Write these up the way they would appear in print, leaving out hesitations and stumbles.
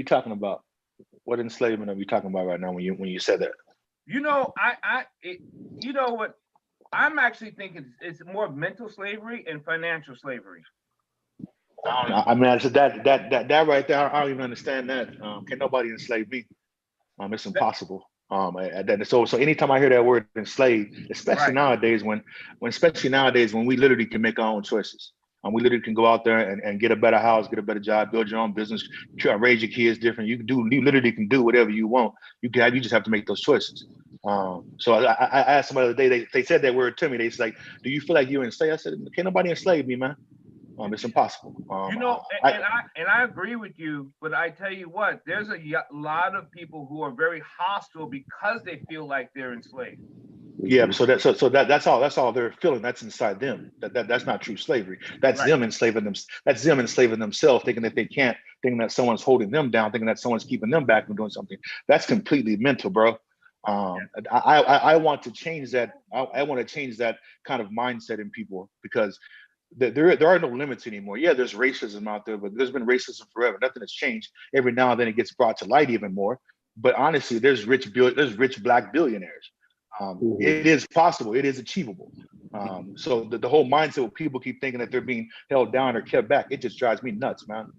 talking about? What enslavement are we talking about right now when you said that? You know, you know what? I'm actually thinking it's more mental slavery and financial slavery. I mean, I said that right there. I don't even understand that. Can nobody enslave me? It's impossible. So anytime I hear that word enslaved, especially Right. nowadays when we literally can make our own choices. We literally can go out there and get a better house, get a better job, build your own business, try to raise your kids different. You literally can do whatever you want. You just have to make those choices. So I asked somebody the other day, they said that word to me. They said, like, do you feel like you're enslaved? I said, can't nobody enslave me, man. It's impossible. You know, and I agree with you, but I tell you what, there's a lot of people who are very hostile because they feel like they're enslaved. Yeah, so that's all they're feeling. That's inside them. That's not true slavery. That's Right. them enslaving them. That's them enslaving themselves, thinking that they can't, thinking that someone's holding them down, thinking that someone's keeping them back from doing something. That's completely mental, bro. I want to change that. I want to change that kind of mindset in people, because there are no limits anymore. Yeah, there's racism out there, but there's been racism forever. Nothing has changed. Every now and then it gets brought to light even more. But honestly, there's rich Black billionaires. It is possible. It is achievable. So the whole mindset of people keep thinking that they're being held down or kept back, it just drives me nuts, man.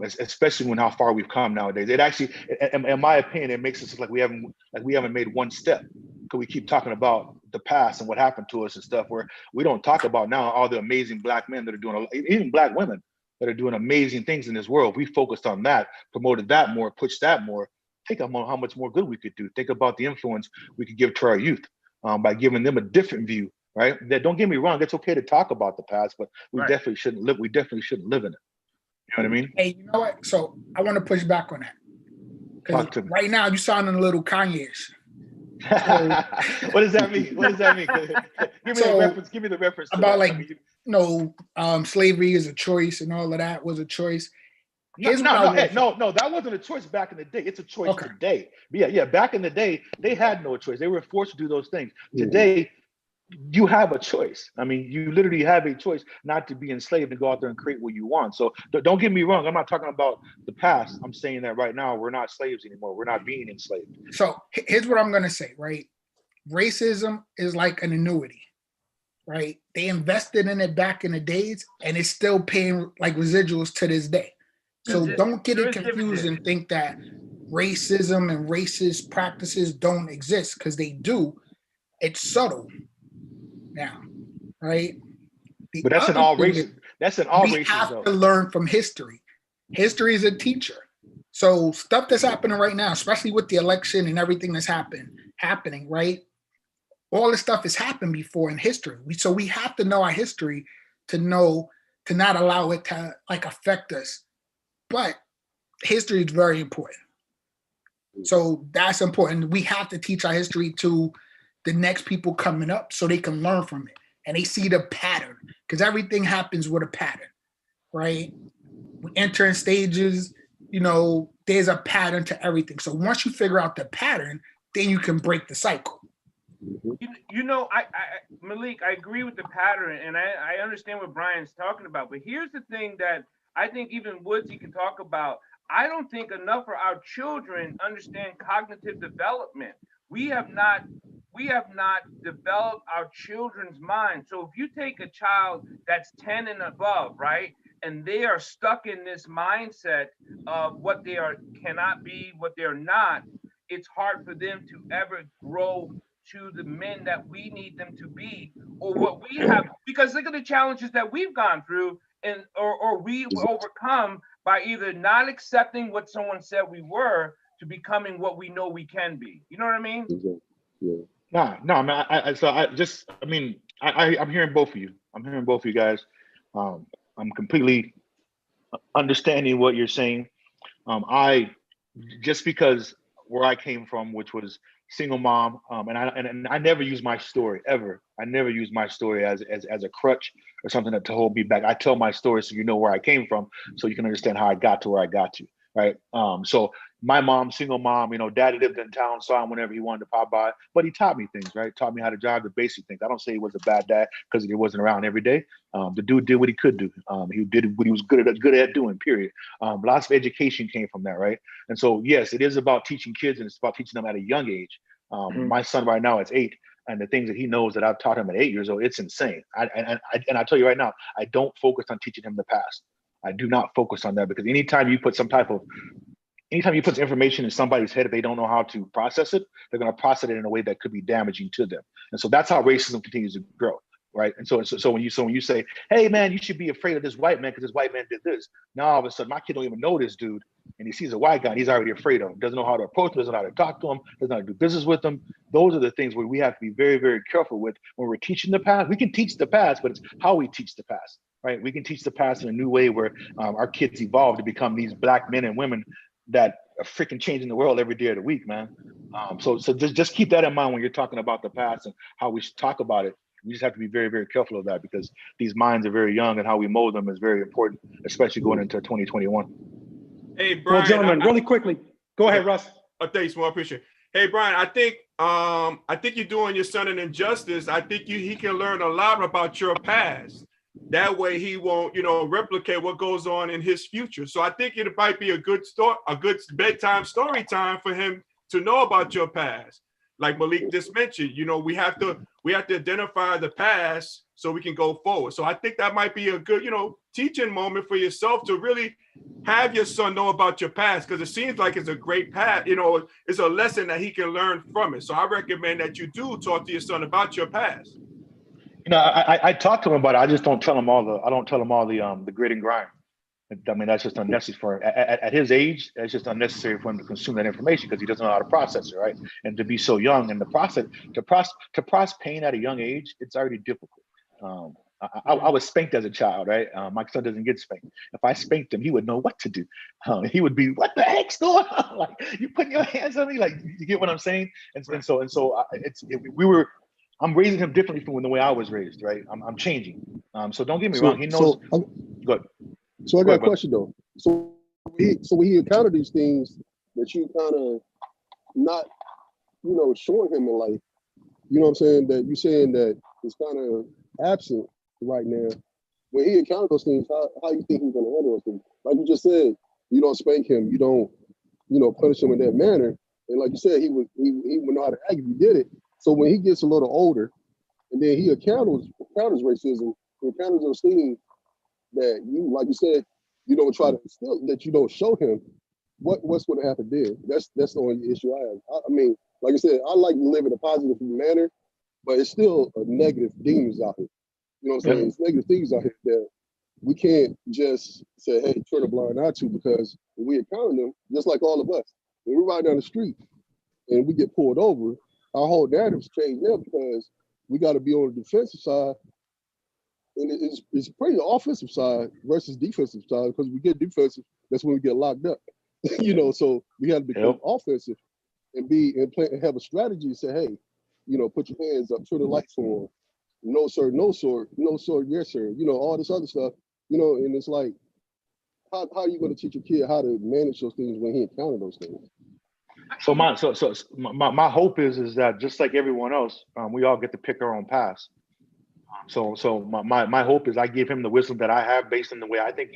Especially when how far we've come nowadays. It actually, in my opinion, it makes us look like we haven't made one step, because we keep talking about the past and what happened to us and stuff, where we don't talk about now all the amazing Black men that are doing, even Black women that are doing amazing things in this world. We focused on that, promoted that more, pushed that more. Think about how much more good we could do. Think about the influence we could give to our youth by giving them a different view, right? That, don't get me wrong, it's okay to talk about the past, but we definitely shouldn't live. We definitely shouldn't live in it. You know what I mean? Hey, you know what? So I want to push back on that, because right now you sounding a little Kanye-ish. So, what does that mean? What does that mean? Give me the reference. Give me the reference about slavery is a choice and all of that was a choice. No, that wasn't a choice back in the day. It's a choice today. Yeah. Back in the day, they had no choice. They were forced to do those things. Today, you have a choice. I mean, you literally have a choice not to be enslaved and go out there and create what you want. So don't get me wrong. I'm not talking about the past. I'm saying that right now, we're not slaves anymore. We're not being enslaved. So here's what I'm going to say, right? Racism is like an annuity, right? They invested in it back in the days, and it's still paying like residuals to this day. So don't get it confused and think that racism and racist practices don't exist, because they do. It's subtle now, right? But that's in all races. That's in all races. We have to learn from history. History is a teacher. So stuff that's happening right now, especially with the election and everything that's happening, right? All this stuff has happened before in history. So we have to know our history to not allow it to like affect us. But history is very important. So that's important. We have to teach our history to the next people coming up so they can learn from it and they see the pattern, because everything happens with a pattern, right? We enter in stages, there's a pattern to everything. So once you figure out the pattern, then you can break the cycle. Malik, I agree with the pattern, and I understand what Brian's talking about. But here's the thing that I think even Woodsy can talk about. I don't think enough of our children understand cognitive development. We have not developed our children's mind. So if you take a child that's 10 and above, right, and they are stuck in this mindset of what they cannot be, what they're not, it's hard for them to ever grow to the men that we need them to be, or what we have, because look at the challenges that we've gone through or we've overcome by either not accepting what someone said we were to becoming what we know we can be. You know what I mean? No, man. I'm hearing both of you. I'm hearing both of you guys. I'm completely understanding what you're saying. Just because where I came from, which was single mom, and I never use my story ever. I never use my story as a crutch or something to hold me back. I tell my story so you know where I came from, so you can understand how I got to where I got to. Right. So my mom, single mom, daddy lived in town, saw him whenever he wanted to pop by. But he taught me things, right? Taught me how to drive, the basic things. I don't say he was a bad dad because he wasn't around every day. The dude did what he could do. He did what he was good at doing, period. Lots of education came from that, right? And so, yes, it is about teaching kids, and it's about teaching them at a young age. My son right now is 8, and the things that he knows that I've taught him at 8 years old, it's insane. I tell you right now, I don't focus on teaching him the past. I do not focus on that, because anytime you put information in somebody's head, if they don't know how to process it, they're going to process it in a way that could be damaging to them. And so that's how racism continues to grow, right? And so when you say, hey man, you should be afraid of this white man because this white man did this. Now all of a sudden, my kid don't even know this dude, and he sees a white guy, and he's already afraid of him. Doesn't know how to approach him, doesn't know how to talk to him, doesn't know how to do business with him. Those are the things where we have to be very, very careful with when we're teaching the past. We can teach the past, but it's how we teach the past. Right, we can teach the past in a new way where our kids evolve to become these Black men and women that are freaking changing the world every day of the week, man. So just keep that in mind when you're talking about the past and how we should talk about it. We just have to be very, very careful of that, because these minds are very young, and how we mold them is very important, especially going into 2021. Hey, Brian. Well, gentlemen, really quickly, go ahead, Russ. Thanks, well, I appreciate it. Hey, Brian, I think you're doing your son an injustice. I think he can learn a lot about your past. That way he won't, replicate what goes on in his future. So I think it might be a good bedtime story time for him to know about your past. Like Malik just mentioned, we have to identify the past so we can go forward. So I think that might be a good, teaching moment for yourself to really have your son know about your past, because it seems like it's a great path. It's a lesson that he can learn from it. So I recommend that you do talk to your son about your past. I talk to him about it. I just don't tell him all the grit and grind. I mean, that's just unnecessary. At his age, it's just unnecessary for him to consume that information, because he doesn't know how to process it, right? And to be so young, and to process pain at a young age, it's already difficult. I was spanked as a child, right? My son doesn't get spanked. If I spanked him, he would know what to do. He would be, "What the heck's going on? Like, you putting your hands on me?" Like, you get what I'm saying? I'm raising him differently from the way I was raised, right? I'm changing. So don't get me wrong. He knows. Go ahead. So I got a question though. So when he encountered these things that you kind of not, showing him in life, you know what I'm saying? That you're saying that it's kind of absent right now. When he encountered those things, how you think he's gonna handle those things? Like you just said, you don't spank him, you don't, punish him in that manner. And like you said, he would know how to act if you did it. So when he gets a little older, and then he encounters racism, encounters those things that you, like you said, you don't try to instill, that you don't show him, what's going to happen there? That's the only issue I have. I mean, like I said, I like to live in a positive manner, but it's still a negative demons out here. You know what I'm saying? It's negative things out here that we can't just say, hey, turn a blind eye to, because when we encounter them, just like all of us, when we ride down the street and we get pulled over, our whole narrative's changed now, because we got to be on the defensive side, and it's pretty offensive side versus defensive side, because we get defensive, that's when we get locked up. So we got to become offensive and play and have a strategy and say, hey, put your hands up, turn the lights on, no sir, no sword, no sword, yes sir, all this other stuff, and it's like, how are you going to teach your kid how to manage those things when he encounters those things? So my hope is that, just like everyone else, we all get to pick our own paths. So my hope is I give him the wisdom that I have based on the way I think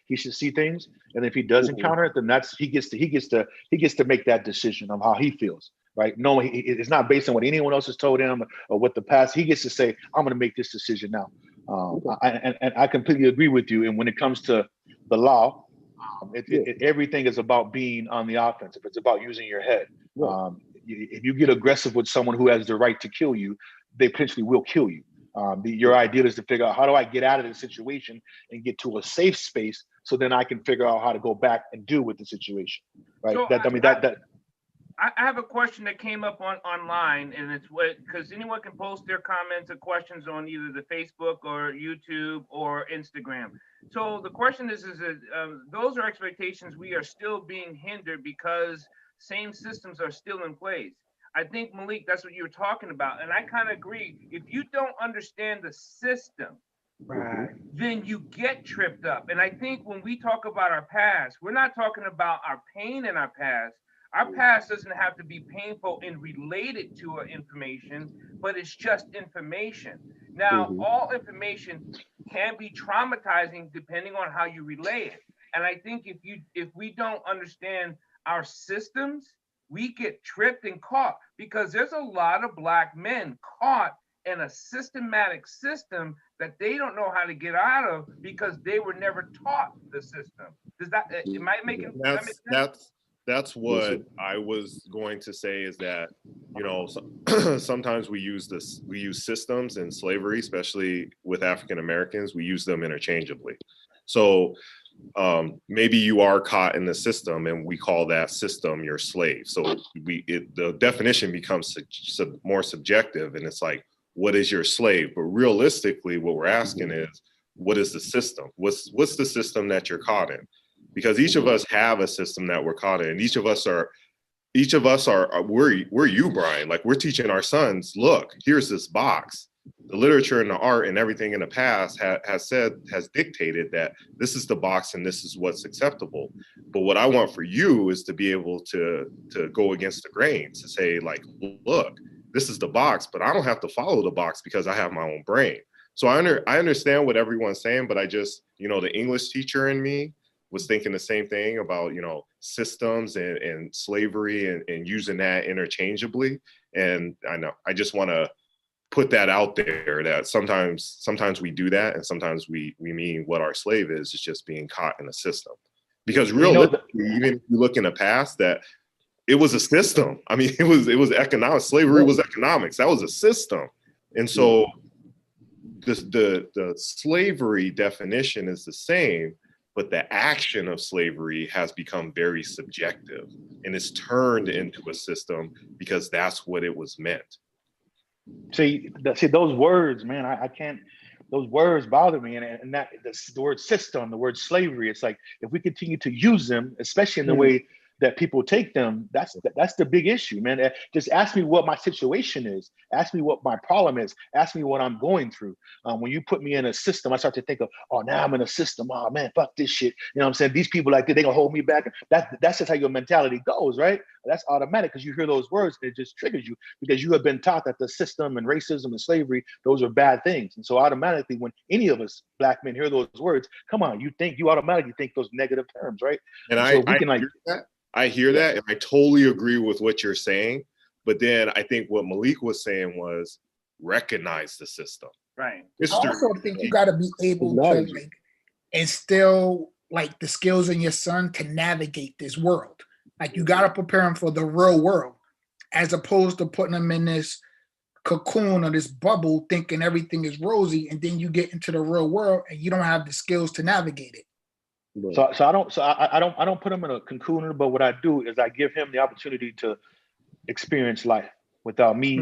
he should see things. And if he does encounter it, then he gets to make that decision of how he feels, right? No, it's not based on what anyone else has told him or what the past. He gets to say, I'm going to make this decision now. And I completely agree with you. And when it comes to the law, everything is about being on the offensive. It's about using your head. If you get aggressive with someone who has the right to kill you, they potentially will kill you. Your idea is to figure out, how do I get out of this situation and get to a safe space, so then I can figure out how to go back and deal with the situation, right? So I have a question that came up online, and it's because anyone can post their comments or questions on either the Facebook or YouTube or Instagram. So the question is that those are expectations we are still being hindered because same systems are still in place. I think, Malik, that's what you were talking about. And I kind of agree. If you don't understand the system, Right. then you get tripped up. And I think when we talk about our past, we're not talking about our pain in our past. Our past doesn't have to be painful and related to our information, but it's just information. Now, all information can be traumatizing depending on how you relay it. And I think if we don't understand our systems, we get tripped and caught, because there's a lot of Black men caught in a systematic system that they don't know how to get out of because they were never taught the system. Does that, am I making, does that make sense? That's what I was going to say, is that, you know, sometimes we use systems in slavery, especially with African Americans, we use them interchangeably. So maybe you are caught in the system and we call that system your slave. So the definition becomes more subjective, and it's like, what is your slave? But realistically, what we're asking is, what is the system? What's the system that you're caught in? Because each of us have a system that we're caught in. Each of us are, we're you, Brian. Like, we're teaching our sons, look, here's this box. The literature and the art and everything in the past has dictated that this is the box and this is what's acceptable. But what I want for you is to be able to go against the grain, to say, like, look, this is the box, but I don't have to follow the box because I have my own brain. So I understand what everyone's saying, but I just, you know, the English teacher in me was thinking the same thing about, you know, systems and slavery and using that interchangeably. And I know, I just want to put that out there, that sometimes we do that, and sometimes we mean what our slave is just being caught in a system. Because realistically, even if you look in the past, that it was a system. I mean, it was economics. Slavery was economics. That was a system. And so the slavery definition is the same, but the action of slavery has become very subjective, and it's turned into a system because that's what it was meant. See those words, man, I can't, those words bother me. And that the word system, the word slavery, it's like, if we continue to use them, especially in the way that people take them, that's the big issue, man. Just ask me what my situation is. Ask me what my problem is. Ask me what I'm going through. When you put me in a system, I start to think of, oh, now I'm in a system. Oh man, fuck this shit. You know what I'm saying? These people, like, they gonna hold me back. That's just how your mentality goes, right? That's automatic, because you hear those words and it just triggers you, because you have been taught that the system and racism and slavery, those are bad things. And so automatically, when any of us Black men hear those words, come on, you automatically think those negative terms, right? And so I hear that, and I totally agree with what you're saying. But then I think what Malik was saying was, recognize the system. Right. I also think you got to be able to, like, instill, like, the skills in your son to navigate this world. Like, you got to prepare him for the real world, as opposed to putting him in this cocoon or this bubble thinking everything is rosy, and then you get into the real world and you don't have the skills to navigate it. So I don't put him in a cocoon, but what I do is I give him the opportunity to experience life without me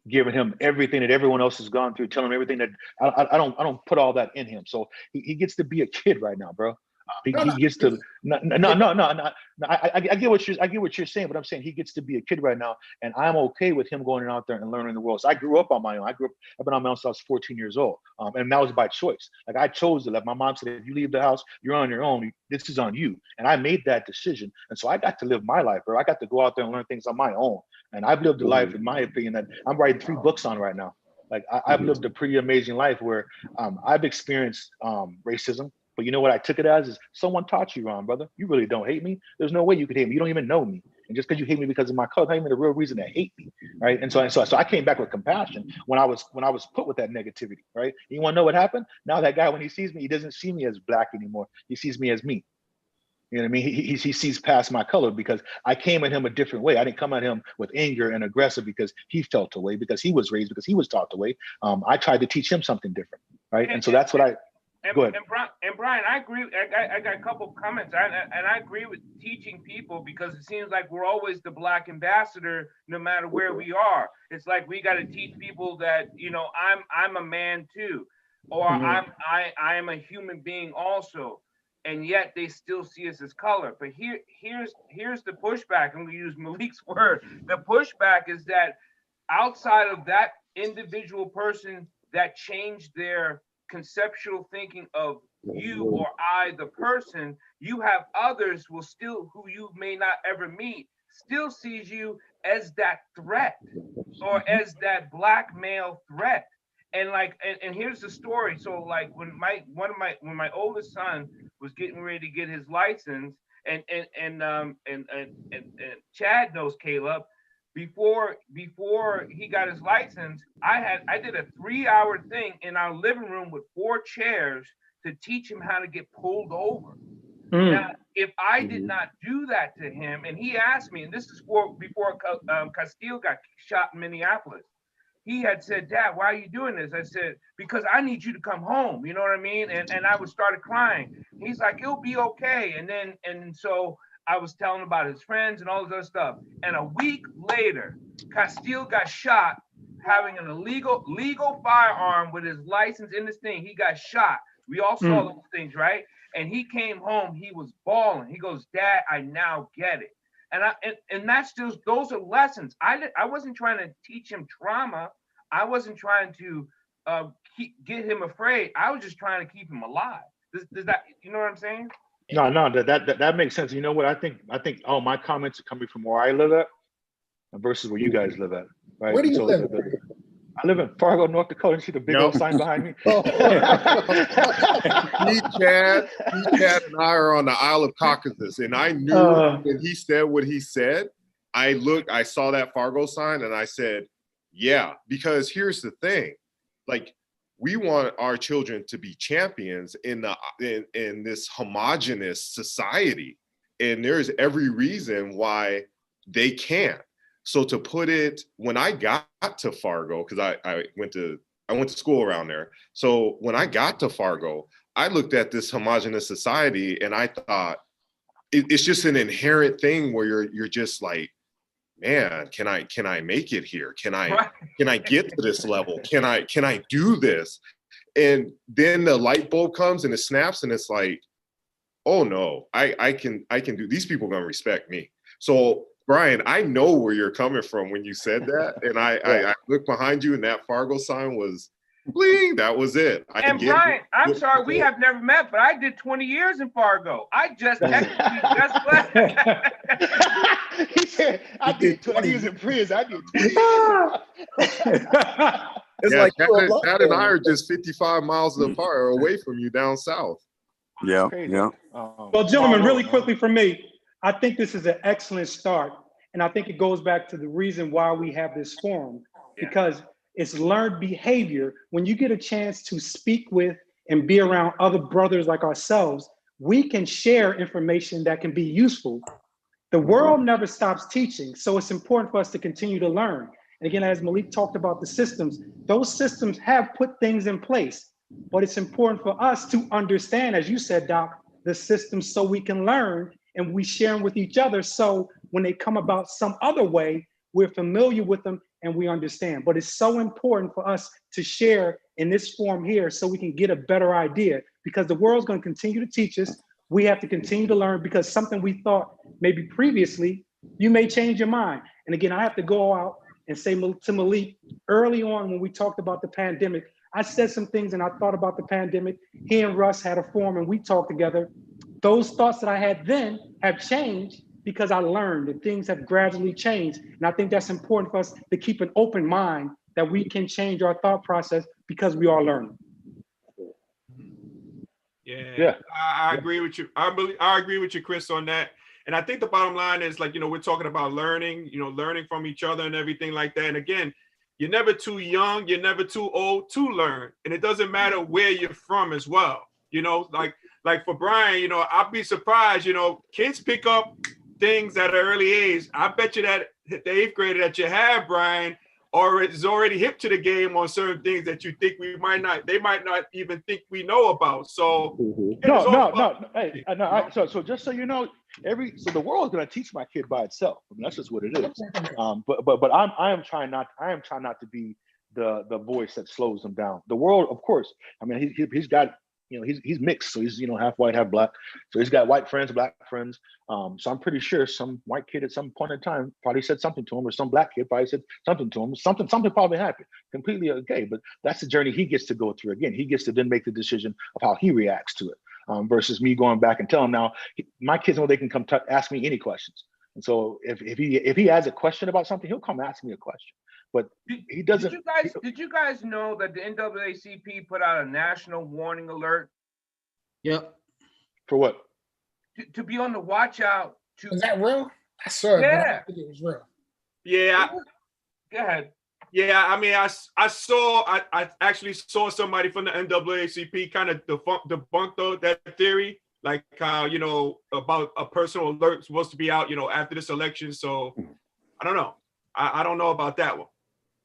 giving him everything that everyone else has gone through, telling him everything that I don't put all that in him. So he gets to be a kid right now, bro. He gets to I get what you're saying, but I'm saying he gets to be a kid right now, and I'm okay with him going out there and learning the world. So I grew up on my own. I've been on my own since I was 14 years old, and that was by choice. Like, I chose to. Like, my mom said, if you leave the house, you're on your own. This is on you, and I made that decision. And so I got to live my life, bro. I got to go out there and learn things on my own, and I've lived a life, in my opinion, that I'm writing 3 books on right now. Like, I've lived a pretty amazing life where I've experienced racism. But you know what I took it as is, someone taught you wrong, brother. You really don't hate me. There's no way you could hate me. You don't even know me. And just because you hate me because of my color, not even the real reason to hate me, right? And so I came back with compassion when I was put with that negativity, right? You want to know what happened? Now that guy, when he sees me, he doesn't see me as Black anymore. He sees me as me. You know what I mean? He sees past my color, because I came at him a different way. I didn't come at him with anger and aggressive because he felt away, because he was raised, because he was taught away. I tried to teach him something different, right? And so that's what I. Go ahead. And Brian, I agree. I got a couple of comments, and I agree with teaching people, because it seems like we're always the Black ambassador, no matter where we are. It's like we got to teach people that, you know, I'm a man too, or I am a human being also, and yet they still see us as color. But here's the pushback, and we use Malik's word. The pushback is that outside of that individual person that changed their conceptual thinking of you or I, the person. You have others will still, who you may not ever meet, still sees you as that threat or as that black male threat. And like, and here's the story. So like when my oldest son was getting ready to get his license, and Chad knows Caleb, before he got his license, I did a 3-hour thing in our living room with 4 chairs to teach him how to get pulled over. Now, if I did not do that to him, and he asked me, and this is before Castile got shot in Minneapolis, he had said, "Dad, why are you doing this?" I said, "Because I need you to come home." You know what I mean? And I would started crying. He's like, "It'll be okay." And so I was telling him about his friends and all this other stuff. And a week later, Castile got shot having an legal firearm with his license in this thing. He got shot. We all saw those things, right? And he came home, he was bawling. He goes, "Dad, I now get it." And that's just, those are lessons. I wasn't trying to teach him trauma. I wasn't trying to get him afraid. I was just trying to keep him alive. Does that, you know what I'm saying? No, that makes sense. You know what? I think all my comments are coming from where I live at versus where you guys live at. Right? Where do you live? I live in Fargo, North Dakota. You see the big old sign behind me? Me, Chad, and I are on the Isle of Caucasus, and I knew when he said what he said, I saw that Fargo sign, and I said, yeah, because here's the thing, like, we want our children to be champions in this homogenous society, and there's every reason why they can't. So to put it, when I got to Fargo, because I went to school around there. So when I got to Fargo, I looked at this homogenous society and I thought it's just an inherent thing where you're just like, man, can I make it here? Can I get to this level? Can I do this? And then the light bulb comes and it snaps and it's like, oh no, I can do, these people are gonna respect me. So Brian, I know where you're coming from when you said that, and I looked behind you, and that Fargo sign was bling. That was it. And Brian, I'm sorry, we have never met, but I did 20 years in Fargo. I just technically just left. He said, "I did 20 years in prison. I did 20 years." It's like Chad and I are just 55 miles apart or away from you down south. Yeah, yeah. Well, gentlemen, really quickly from me, I think this is an excellent start. And I think it goes back to the reason why we have this forum, because it's learned behavior. When you get a chance to speak with and be around other brothers like ourselves, we can share information that can be useful. The world never stops teaching. So it's important for us to continue to learn. And again, as Malik talked about the systems, those systems have put things in place, but it's important for us to understand, as you said, Doc, the systems so we can learn and we share them with each other. So when they come about some other way, we're familiar with them and we understand. But it's so important for us to share in this form here so we can get a better idea, because the world's going to continue to teach us. We have to continue to learn, because something we thought maybe previously, you may change your mind. And again, I have to go out and say to Malik, early on when we talked about the pandemic, I said some things and I thought about the pandemic. He and Russ had a forum and we talked together. Those thoughts that I had then have changed because I learned that things have gradually changed. And I think that's important for us to keep an open mind that we can change our thought process because we are learning. Yeah. I agree with you. I agree with you, Chris, on that. And I think the bottom line is, like, we're talking about learning, learning from each other and everything like that. And again, you're never too young, you're never too old to learn. And it doesn't matter where you're from as well. Like for Brian, I'd be surprised, kids pick up things at an early age. I bet you that the 8th grader that you have, Brian, is already hip to the game on certain things that you think they might not even think we know about. So no. Hey, so just so you know, the world is going to teach my kid by itself. I mean, that's just what it is. But I am trying not to be the voice that slows them down. The world, of course. I mean, he's got he's mixed, so he's half white, half black. So he's got white friends, black friends. So I'm pretty sure some white kid at some point in time probably said something to him, or some black kid probably said something to him. Something probably happened. Completely okay, but that's the journey he gets to go through. Again, he gets to then make the decision of how he reacts to it, versus me going back and telling him. Now, my kids know they can come ask me any questions. And so if he has a question about something, he'll come ask me a question. But he doesn't. Did you guys know that the NAACP put out a national warning alert? Yep. For what? To be on the watch out. Is that real? I saw it, but I don't think it was real. Yeah. Go ahead. Yeah, I mean, I actually saw somebody from the NAACP kind of debunk that theory, like how, about a personal alert supposed to be out, after this election. So I don't know. I don't know about that one.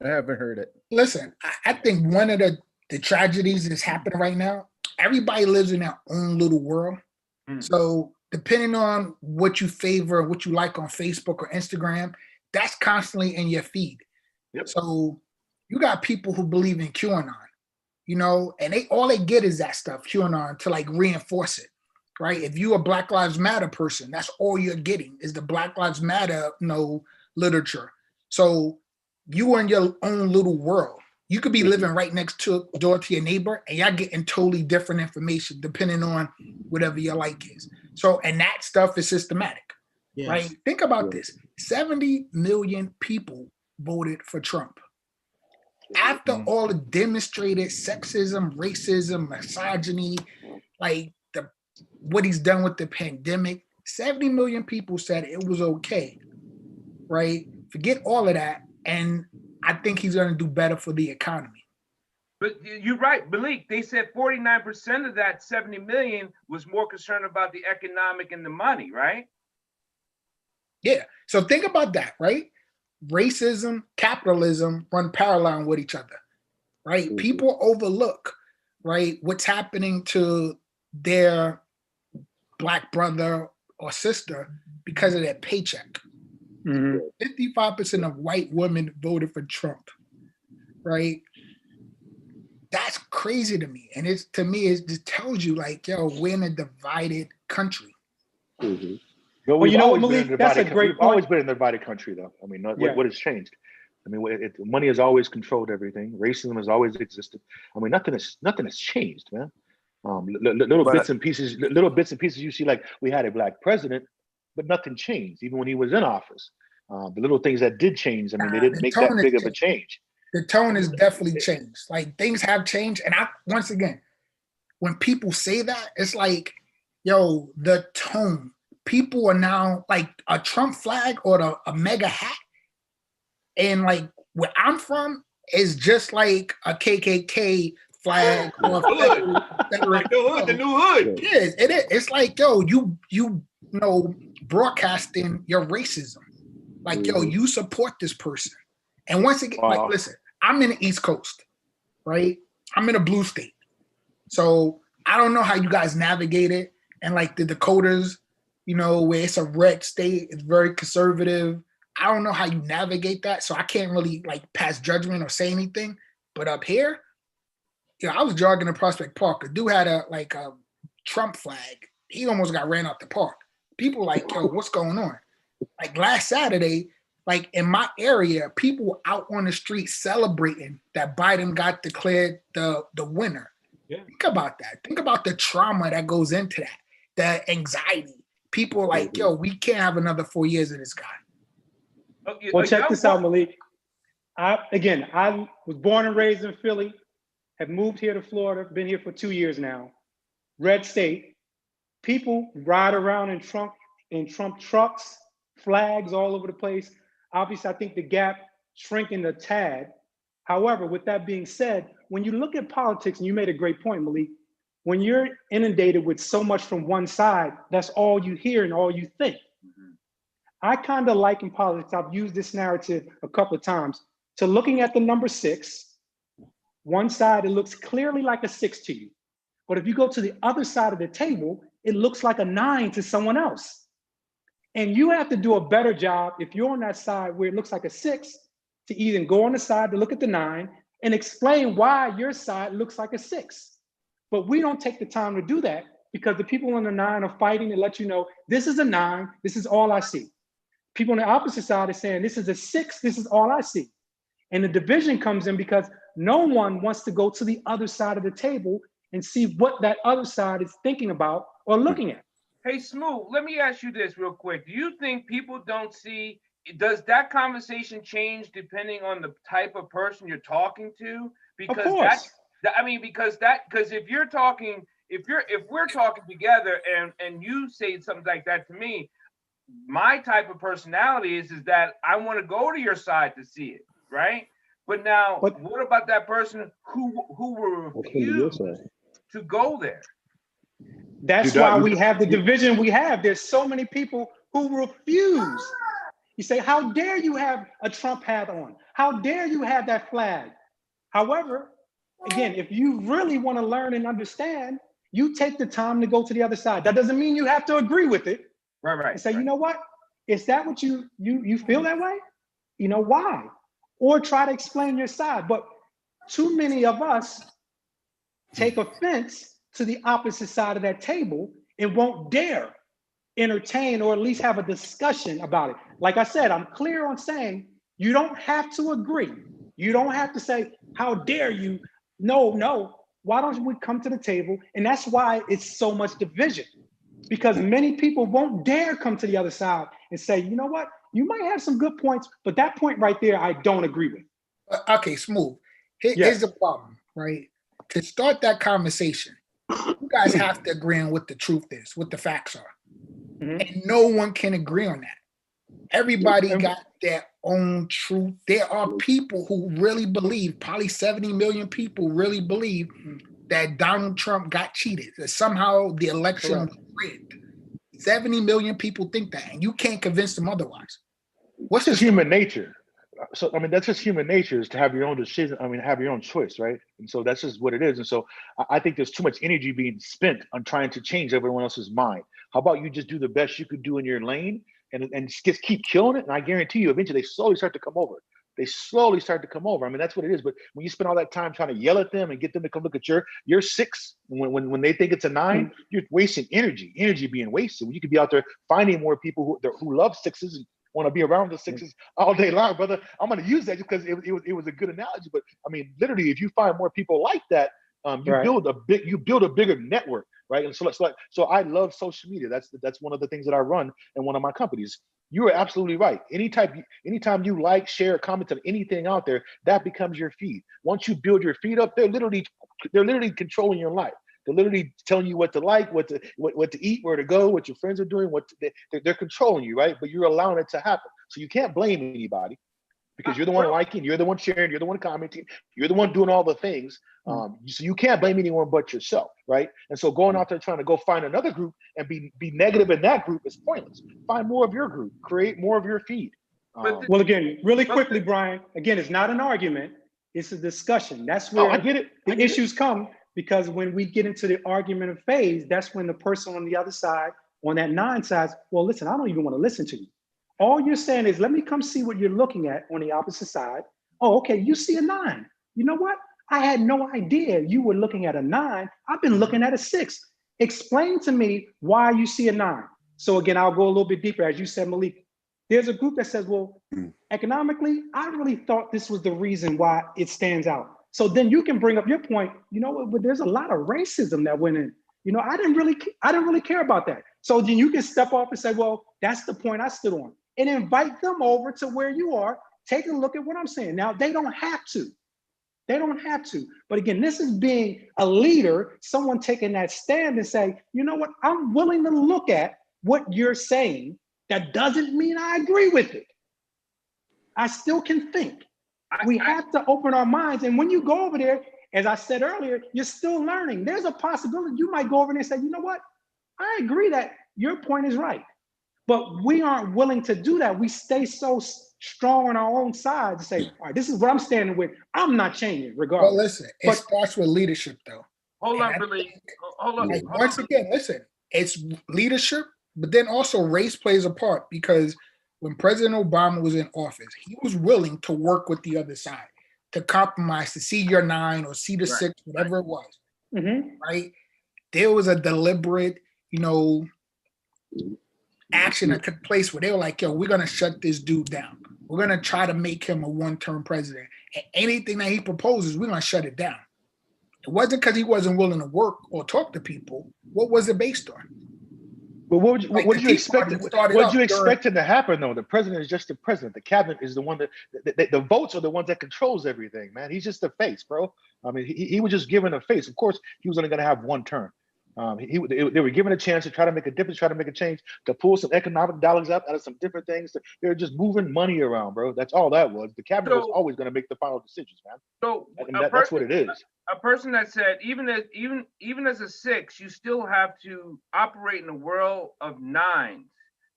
I haven't heard it. Listen, I think one of the tragedies that's happening right now, everybody lives in their own little world. So depending on what you favor, what you like on Facebook or Instagram, that's constantly in your feed. Yep. So you got people who believe in QAnon, and all they get is that stuff, QAnon, to like reinforce it, right? If you a Black Lives Matter person, that's all you're getting is the Black Lives Matter, literature. So you are in your own little world. You could be living right next door to your neighbor, and y'all getting totally different information depending on whatever your like is. So, and that stuff is systematic, right? Think about this: 70 million people voted for Trump. After all the demonstrated sexism, racism, misogyny, like what he's done with the pandemic, 70 million people said it was okay, right? Forget all of that, and I think he's going to do better for the economy. But you're right, Malik. They said 49% of that 70 million was more concerned about the economic and the money, right? Yeah. So think about that, right? Racism, capitalism run parallel with each other, right? Mm-hmm. People overlook, right, what's happening to their Black brother or sister because of their paycheck. 55% of white women voted for Trump, right? That's crazy to me. And it just tells you, like, we're in a divided country. Mm-hmm. Well, Malik, that's a great point. We've always been in a divided country, though. I mean, what has changed? I mean, money has always controlled everything. Racism has always existed. I mean, nothing has changed, man. Little bits and pieces you see, like we had a Black president, but nothing changed, even when he was in office. The little things that did change, I mean, they didn't make that big of a change. The tone has definitely changed. Like, things have changed. And once again, when people say that, it's like, the tone. People are now like a Trump flag or a mega hat. And like where I'm from is just like a KKK flag or a the new hood. It is. It's like, you broadcasting your racism. Like, you support this person. And once again, like, listen, I'm in the East Coast, right? I'm in a blue state. So I don't know how you guys navigate it. And like the Dakotas, where it's a red state, it's very conservative. I don't know how you navigate that. So I can't really like pass judgment or say anything. But up here, I was jogging in Prospect Park. A dude had a Trump flag. He almost got ran out the park. People like, what's going on? Like last Saturday, like in my area, people were out on the street celebrating that Biden got declared the winner. Yeah. Think about that. Think about the trauma that goes into that, the anxiety. People are like, we can't have another 4 years of this guy. Well, check this out, Malik. I was born and raised in Philly, have moved here to Florida, been here for 2 years now. Red state. People ride around in Trump trucks, flags all over the place. Obviously, I think the gap shrinking a tad. However, with that being said, when you look at politics, and you made a great point, Malik, when you're inundated with so much from one side, that's all you hear and all you think. Mm-hmm. I kind of like in politics, I've used this narrative a couple of times, to looking at the number 6, one side, it looks clearly like a 6 to you. But if you go to the other side of the table, it looks like a 9 to someone else. And you have to do a better job if you're on that side where it looks like a 6 to even go on the side to look at the 9 and explain why your side looks like a 6. But we don't take the time to do that because the people on the 9 are fighting to let you know, this is a 9, this is all I see. People on the opposite side are saying, this is a 6, this is all I see. And the division comes in because no one wants to go to the other side of the table and see what that other side is thinking about or looking at. Hey, Smooth, let me ask you this real quick. Do you think people don't see, does that conversation change depending on the type of person you're talking to? Because of course. because if you're talking, if we're talking together and you say something like that to me, my type of personality is that I want to go to your side to see it, right? But now, what about that person who will refuse to go there? That's why we have the division we have. There's so many people who refuse. You say, how dare you have a Trump hat on? How dare you have that flag? However, again, if you really want to learn and understand, you take the time to go to the other side. That doesn't mean you have to agree with it. Right. And say, you know what? Is that what you feel that way? You know, why? Or try to explain your side. But too many of us take offense to the opposite side of that table and won't dare entertain or at least have a discussion about it. Like I said, I'm clear on saying you don't have to agree. You don't have to say, how dare you? No. Why don't we come to the table? And that's why it's so much division, because many people won't dare come to the other side and say, you know what? You might have some good points, but that point right there, I don't agree with. Okay, Smooth. Here's the problem, right? To start that conversation, you guys have to agree on what the truth is, what the facts are. And no one can agree on that. Everybody got their own truth. There are people who really believe, probably 70 million people really believe that Donald Trump got cheated, that somehow the election was rigged. 70 million people think that, and you can't convince them otherwise. What's just human nature? So, I mean, that's just human nature, is to have your own decision. I mean, have your own choice, right? And so that's just what it is. And so I think there's too much energy being spent on trying to change everyone else's mind. How about you just do the best you could do in your lane and just keep killing it? And I guarantee you, eventually they slowly start to come over. They slowly start to come over. I mean, that's what it is. But when you spend all that time trying to yell at them and get them to come look at your 6, when they think it's a 9, you're wasting energy being wasted. When you could be out there finding more people who love 6s and want to be around the 6s all day long, brother. I'm going to use that just because it was a good analogy. But I mean, literally, if you find more people like that, you build a bigger network, right? And so I love social media. That's one of the things that I run in one of my companies. You are absolutely right. Anytime you like, share, comment on anything out there, that becomes your feed. Once you build your feed up, they're literally controlling your life. They're literally telling you what to like, what to eat, where to go, what your friends are doing. They're controlling you, right? But you're allowing it to happen. So you can't blame anybody, because you're the one liking, you're the one sharing, you're the one commenting, you're the one doing all the things. So you can't blame anyone but yourself, right? And so going out there trying to go find another group and be negative in that group is pointless. Find more of your group, create more of your feed. Well, again, really quickly, Brian, again, it's not an argument, it's a discussion. That's where I get it. The issues come, because when we get into the argument phase, that's when the person on the other side, on that 9 side, well, listen, I don't even want to listen to you. All you're saying is, let me come see what you're looking at on the opposite side. Oh, okay, you see a 9. You know what? I had no idea you were looking at a 9. I've been looking at a 6. Explain to me why you see a 9. So again, I'll go a little bit deeper. As you said, Malik, there's a group that says, well, economically, I really thought this was the reason why it stands out. So then you can bring up your point, you know what, but there's a lot of racism that went in. You know, I didn't really care about that. So then you can step off and say, well, that's the point I stood on, and invite them over to where you are. Take a look at what I'm saying. Now, they don't have to. They don't have to. But again, this is being a leader, someone taking that stand and say, you know what, I'm willing to look at what you're saying. That doesn't mean I agree with it. I still can think. We have to open our minds. And when you go over there, as I said earlier, you're still learning. There's a possibility you might go over there and say, you know what? I agree that your point is right. But we aren't willing to do that. We stay so strong on our own side to say, all right, this is what I'm standing with. I'm not changing regardless. Well, listen, it starts with leadership, though. Hold on, Billy. Once again, listen, it's leadership, but then also race plays a part, because when President Obama was in office, he was willing to work with the other side, to compromise, to see your 9 or see the 6, whatever it was. right? There was a deliberate, action that took place where they were like, yo, we're going to shut this dude down. We're going to try to make him a one-term president. And anything that he proposes, we're going to shut it down. It wasn't because he wasn't willing to work or talk to people. What was it based on? But what did you expect? What did you expect it to happen though? The president is just the president. The cabinet is the one that the votes are the ones that controls everything, man. He's just the face, bro. I mean, he was just given a face. Of course, he was only going to have one term. They were given a chance to try to make a difference, try to make a change, to pull some economic dollars out of some different things. They're just moving money around, bro. That's all that was. The cabinet was always going to make the final decisions, man. So that's what it is. A person that said even as a 6, you still have to operate in a world of 9s.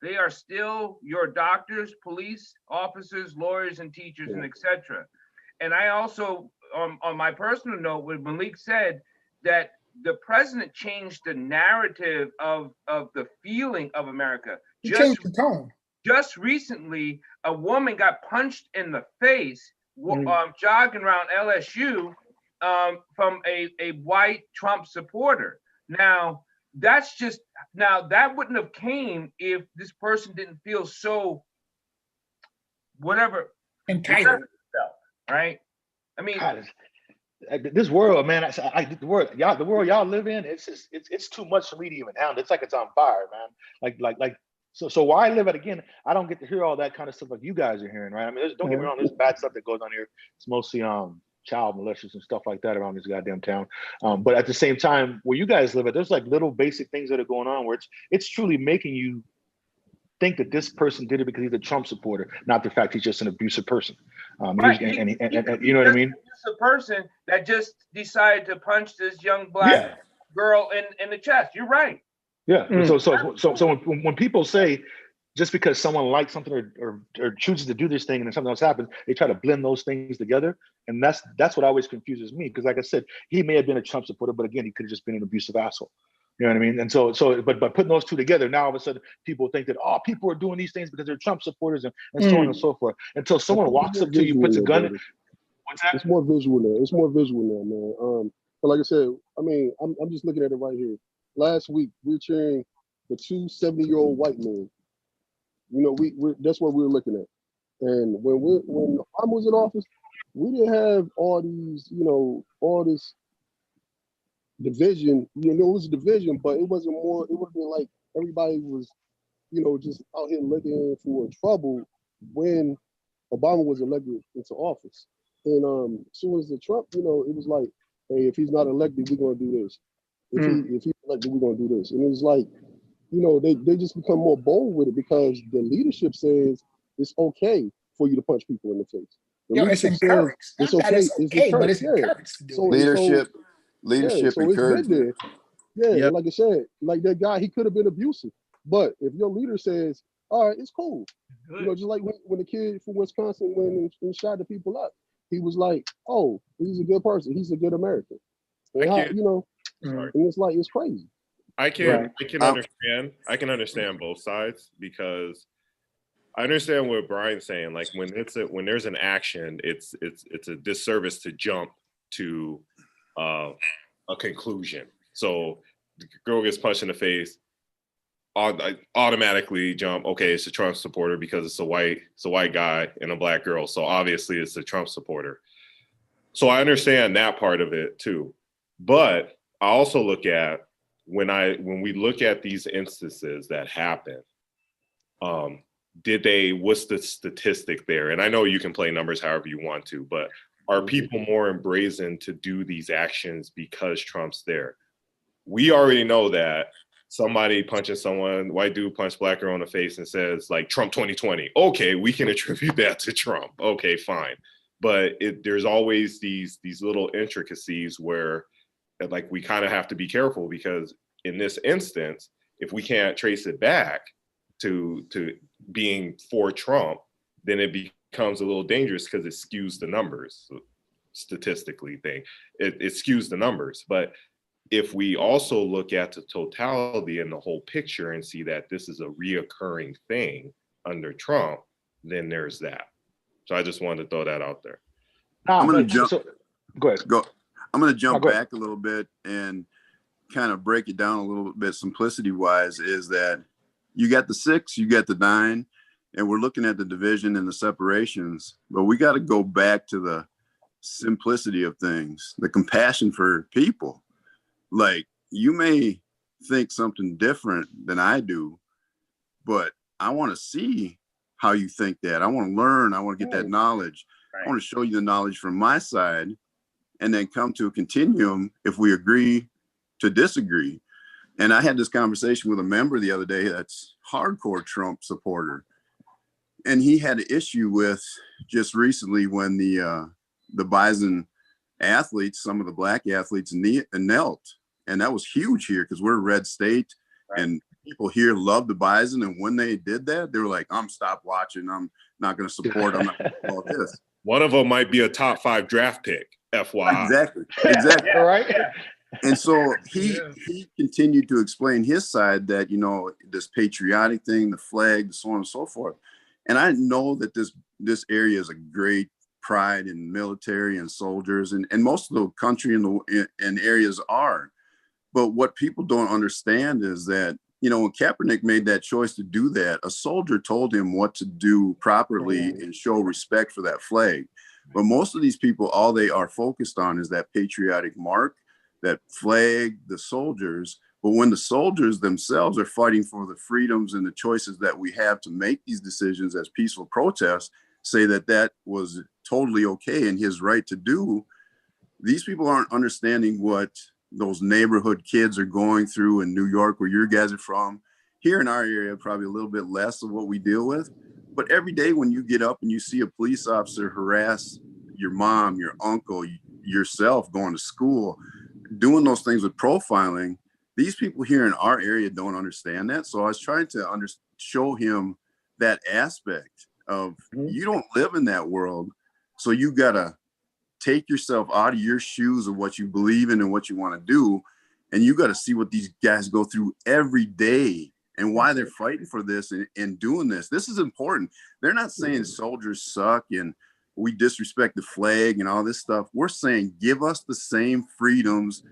They are still your doctors, police officers, lawyers, and teachers, and etc. And I also, on my personal note, when Malik said that the president changed the narrative of the feeling of America. He changed the tone. Just recently, a woman got punched in the face jogging around LSU from a white Trump supporter. Now, that wouldn't have came if this person didn't feel so entitled, right? I mean, God, this world, man, the world y'all live in, it's too much for me to even handle. It's like it's on fire, man. Like so why I live it again, I don't get to hear all that kind of stuff like you guys are hearing, right? I mean, don't get me wrong, there's bad stuff that goes on here. It's mostly child molesters and stuff like that around this goddamn town. But at the same time, where you guys live at, there's like little basic things that are going on where it's truly making you think that this person did it because he's a Trump supporter, not the fact he's just an abusive person. Right. And you know what I mean? It's a person that just decided to punch this young black girl in the chest. You're right. Yeah. So when people say just because someone likes something or chooses to do this thing and then something else happens, they try to blend those things together. And that's what always confuses me. Because like I said, he may have been a Trump supporter, but again, he could have just been an abusive asshole. You know what I mean? And but putting those two together, now all of a sudden people think that, people are doing these things because they're Trump supporters and so on and so forth. Until someone walks up to you, puts a gun in. What's that? It's more visual now. It's more visual now, man. But like I said, I mean, I'm just looking at it right here. Last week, we're cheering the 2 70-year-old white men. You know, that's what we were looking at. And when I was in office, we didn't have all these, all this division. It was a division, but it wasn't like everybody was, just out here looking for trouble when Obama was elected into office. And as soon as the Trump, it was like, hey, if he's not elected, we're gonna do this. If he's elected, we're gonna do this. And it was like, they just become more bold with it because the leadership says it's okay for you to punch people in the face. It's encouraged. It's okay, but it's encouraged to do it. Leadership encouragement. Yeah, like I said, like that guy, he could have been abusive. But if your leader says, all right, it's cool. Just like when the kid from Wisconsin went and shot the people up, he was like, oh, he's a good person. He's a good American. And and it's like, it's crazy. I can understand. I can understand both sides because I understand what Brian's saying. Like when there's an action, it's a disservice to jump to a conclusion. So the girl gets punched in the face, I automatically jump, okay, it's a Trump supporter because it's a white guy and a black girl. So obviously it's a Trump supporter. So I understand that part of it too. But I also look at when we look at these instances that happen, what's the statistic there? And I know you can play numbers however you want to, but are people more embraced to do these actions because Trump's there? We already know that somebody punches someone, white dude punched black girl in the face and says like Trump 2020. Okay, we can attribute that to Trump. Okay, fine. But there's always these little intricacies where like we kind of have to be careful because in this instance, if we can't trace it back to being for Trump, then it becomes a little dangerous because it skews the numbers. Statistically it skews the numbers. But if we also look at the totality and the whole picture and see that this is a reoccurring thing under Trump, then there's that. So I just wanted to throw that out there. I'm going to jump. Go ahead. I'm going to jump back a little bit and kind of break it down a little bit simplicity wise, is that you got the 6, you got the 9, and we're looking at the division and the separations, but we got to go back to the simplicity of things, the compassion for people. Like, you may think something different than I do, but I want to see how you think that. I want to learn. I want to get that knowledge. I want to show you the knowledge from my side, and then come to a continuum if we agree to disagree. And I had this conversation with a member the other day that's hardcore Trump supporter. And he had an issue with just recently when the Bison athletes, some of the black athletes knelt. And that was huge here because we're a red state, and people here love the Bison. And when they did that, they were like, I'm stop watching. I'm not going to support. I'm not going to do this. One of them might be a top 5 draft pick, FYI. Exactly. Right. And so he continued to explain his side, that, you know, this patriotic thing, the flag, so on and so forth. And I know that this area is a great pride in military and soldiers, and most of the country and areas are. But what people don't understand is that, you know, when Kaepernick made that choice to do that, a soldier told him what to do properly and show respect for that flag. But most of these people, all they are focused on is that patriotic mark, that flag, the soldiers. But when the soldiers themselves are fighting for the freedoms and the choices that we have to make these decisions as peaceful protests, say that that was totally okay and his right to do, these people aren't understanding what those neighborhood kids are going through in New York, where your guys are from. Here in our area, probably a little bit less of what we deal with. But every day when you get up and you see a police officer harass your mom, your uncle, yourself going to school, doing those things with profiling, these people here in our area don't understand that. So I was trying to show him that aspect of, you don't live in that world. So you got to take yourself out of your shoes of what you believe in and what you want to do. And you got to see what these guys go through every day and why they're fighting for this and doing this. This is important. They're not saying soldiers suck and we disrespect the flag and all this stuff. We're saying, give us the same freedoms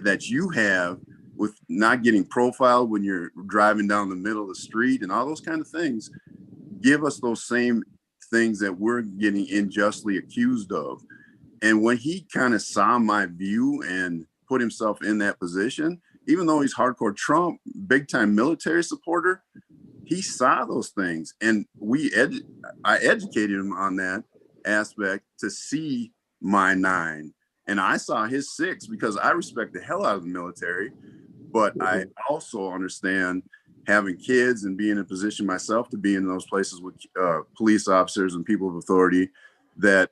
that you have with not getting profiled when you're driving down the middle of the street and all those kind of things. Give us those same things that we're getting unjustly accused of. And when he kind of saw my view and put himself in that position, even though he's hardcore Trump, big time military supporter, he saw those things. And I educated him on that aspect to see my 9. And I saw his 6 because I respect the hell out of the military. But I also understand, having kids and being in a position myself to be in those places with police officers and people of authority, that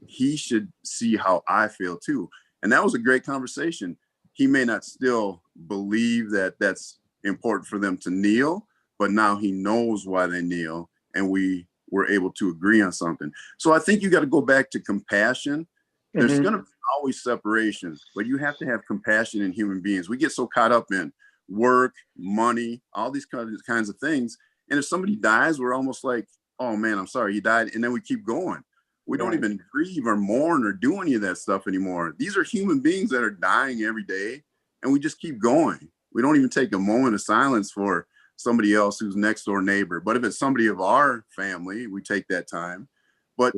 he should see how I feel too. And that was a great conversation. He may not still believe that that's important for them to kneel, but now he knows why they kneel, and we were able to agree on something. So I think you got to go back to compassion. There's going to be always separation, but you have to have compassion in human beings. We get so caught up in work, money, all these kinds of things. And if somebody dies, we're almost like, oh man, I'm sorry, he died. And then we keep going. We don't even grieve or mourn or do any of that stuff anymore. These are human beings that are dying every day, and we just keep going. We don't even take a moment of silence for somebody else who's next door neighbor. But if it's somebody of our family, we take that time. But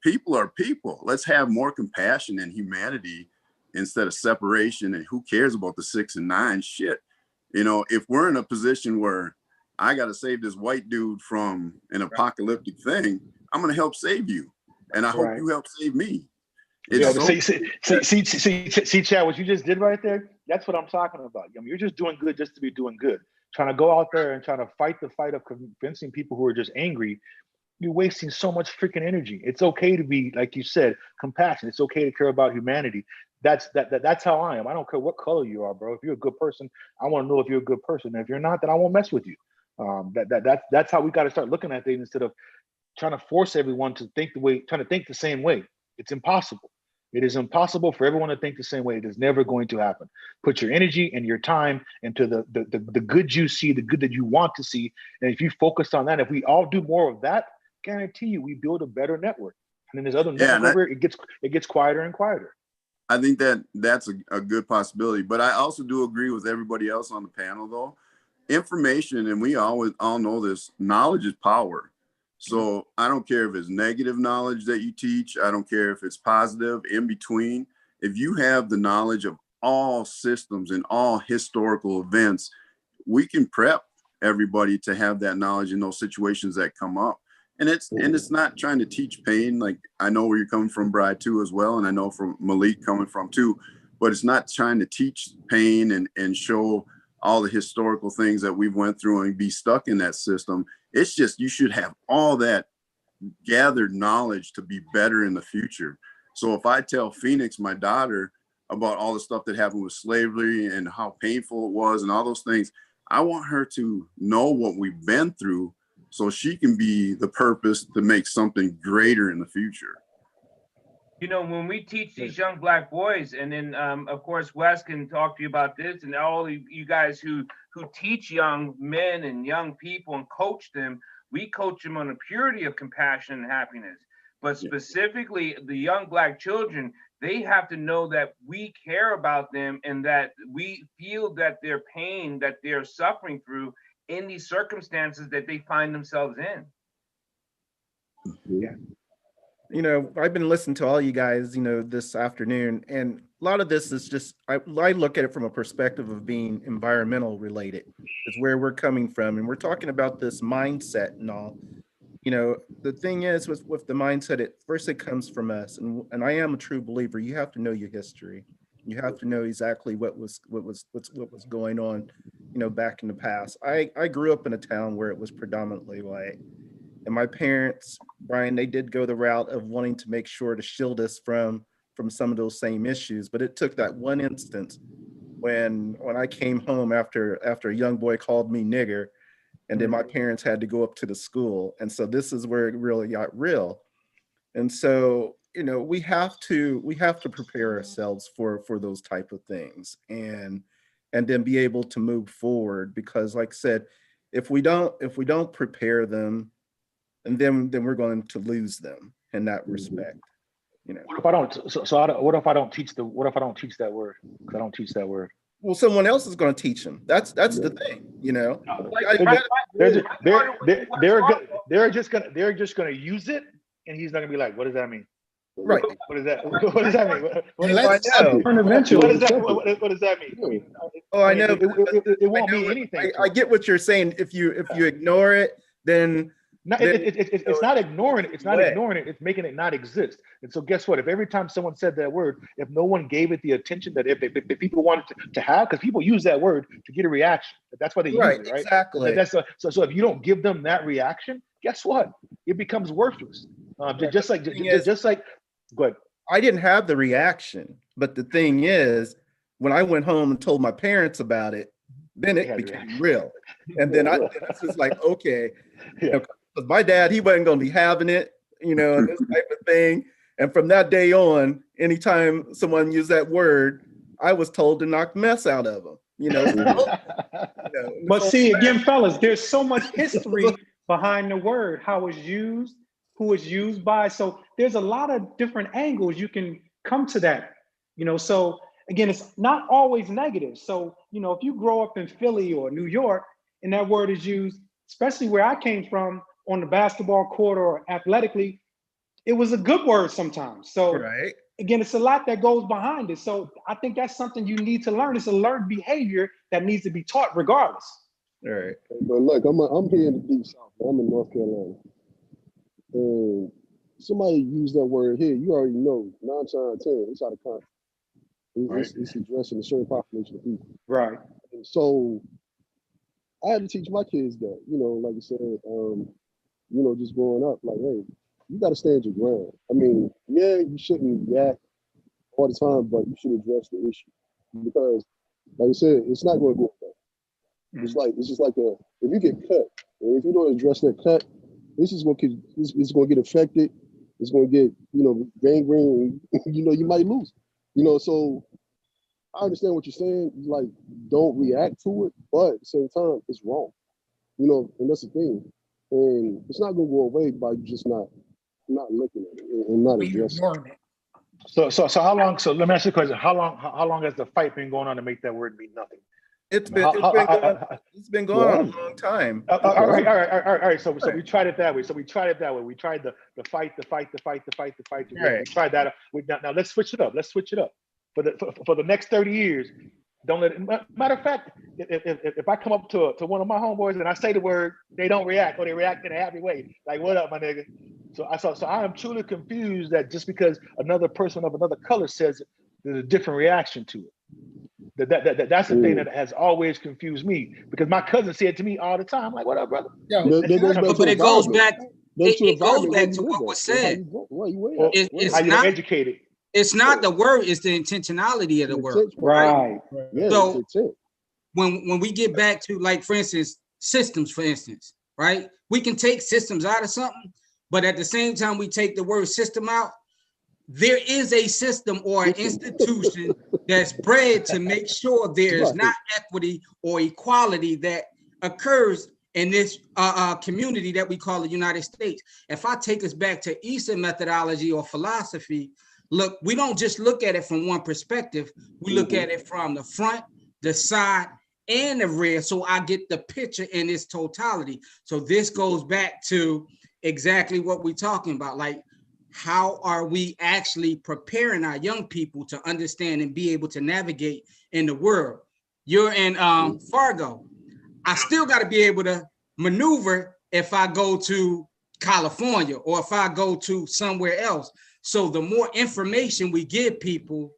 people are people. Let's have more compassion and humanity instead of separation. And who cares about the 6 and 9? Shit. You know, if we're in a position where I got to save this white dude from an apocalyptic thing, I'm going to help save you. And I hope you help save me. See, Chad, what you just did right there, that's what I'm talking about. I mean, you're just doing good just to be doing good. Trying to go out there and trying to fight the fight of convincing people who are just angry. You're wasting so much freaking energy. It's okay to be, like you said, compassionate. It's okay to care about humanity. That's how I am. I don't care what color you are, bro. If you're a good person, I want to know if you're a good person. And if you're not, then I won't mess with you. That's how we got to start looking at things, instead of trying to force everyone to think trying to think the same way. It's impossible. It is impossible for everyone to think the same way. It is never going to happen. Put your energy and your time into the good you see, the good that you want to see. And if you focus on that, if we all do more of that, guarantee you we build a better network. And then there's other networks where it gets quieter and quieter. I think that that's a good possibility. But I also do agree with everybody else on the panel, though. Information, and we all know this, knowledge is power. So I don't care if it's negative knowledge that you teach. I don't care if it's positive, in between. If you have the knowledge of all systems and all historical events, we can prep everybody to have that knowledge in those situations that come up. And it's not trying to teach pain. Like, I know where you're coming from, Brad, too, as well. And I know from Malik coming from too, but it's not trying to teach pain and show all the historical things that we've went through and be stuck in that system. It's just, you should have all that gathered knowledge to be better in the future. So if I tell Phoenix, my daughter, about all the stuff that happened with slavery and how painful it was and all those things, I want her to know what we've been through so she can be the purpose to make something greater in the future. You know, when we teach these young Black boys, and then of course Wes can talk to you about this, and all of you guys who teach young men and young people and coach them, we coach them on the purity of compassion and happiness. But specifically the young Black children, they have to know that we care about them and that we feel that their pain that they're suffering through in these circumstances that they find themselves in. Yeah. You know, I've been listening to all you guys, you know, this afternoon, and a lot of this is just, I look at it from a perspective of being environmental related. It's where we're coming from. And we're talking about this mindset and all. You know, the thing is with the mindset, it comes from us. And I am a true believer. You have to know your history. You have to know exactly what was going on, you know, back in the past. I grew up in a town where it was predominantly white. And my parents, Brian, they did go the route of wanting to make sure to shield us from some of those same issues. But it took that one instance when I came home after a young boy called me nigger, and then my parents had to go up to the school. And so this is where it really got real. And so, you know, we have to prepare ourselves for those type of things and then be able to move forward, because like I said, if we don't prepare them, and then we're going to lose them in that respect. You know. What if I don't? What if I don't teach that word? Because I don't teach that word. Well, someone else is going to teach them. That's the thing. You know. They're just gonna use it, and he's not gonna be like, "What does that mean?" Right. What does that? What does that mean? What does that mean? Oh, I know. It won't mean anything. I get what you're saying. If you ignore it, then. No, it's not ignoring it. It's not ignoring it. It's making it not exist. And so guess what? If every time someone said that word, if no one gave it the attention that if people wanted to have, because people use that word to get a reaction. That's why they use it, right? Exactly. So if you don't give them that reaction, guess what? It becomes worthless. Just like, go ahead. I didn't have the reaction, but the thing is, when I went home and told my parents about it, then it became real. And then it's just like, okay, you know, my dad, he wasn't going to be having it, you know, this type of thing. And from that day on, anytime someone used that word, I was told to knock mess out of them, you know. But see, again, fellas, there's so much history behind the word, how it's used, who it's used by. So there's a lot of different angles you can come to that, you know. So again, it's not always negative. So, you know, if you grow up in Philly or New York and that word is used, especially where I came from, on the basketball court or athletically, it was a good word sometimes. So again, it's a lot that goes behind it. So I think that's something you need to learn. It's a learned behavior that needs to be taught regardless. All right. But look, I'm here in the deep south. I'm in North Carolina. And somebody used that word here, you already know 9 times out of 10, it's out of context. It's addressing a certain population of people. Right. And so I had to teach my kids that, you know, like you said, you know, just growing up, like, hey, you got to stand your ground. I mean, yeah, you shouldn't react all the time, but you should address the issue, because, like I said, it's not going to go away. It's just like if you get cut, and if you don't address that cut, it's going to get affected. It's going to get, you know, gangrene. You know, you might lose. You know, so I understand what you're saying. Like, don't react to it, but at the same time, it's wrong. You know, and that's the thing. And it's not going to go away by just not looking at it and not addressing it. So how long? So let me ask you a question. How long has the fight been going on to make that word mean nothing? It's been going on a long time. All right. So we tried it that way. We tried the fight. Right. We tried that. Now let's switch it up. For the next 30 years, don't let it. Matter of fact, if I come up to one of my homeboys and I say the word, they don't react, or they react in a happy way, like "What up, my nigga?" So I am truly confused that just because another person of another color says it, there's a different reaction to it. That's the thing that has always confused me, because my cousin said to me all the time, like, "What up, brother?" Yo, But it goes back. It goes back to what was said. How you educated. It's not the word; it's the intentionality of the word. Right. So when we get back to, like, for instance, systems, for instance, right? We can take systems out of something, but at the same time we take the word system out, there is a system or an institution that's bred to make sure there is not equity or equality that occurs in this community that we call the United States. If I take us back to Eastern methodology or philosophy, look, we don't just look at it from one perspective. We look at it from the front, the side, and the rear, so I get the picture in its totality. So this goes back to exactly what we're talking about. Like, how are we actually preparing our young people to understand and be able to navigate in the world? You're in Fargo. I still got to be able to maneuver if I go to California or if I go to somewhere else. So the more information we give people,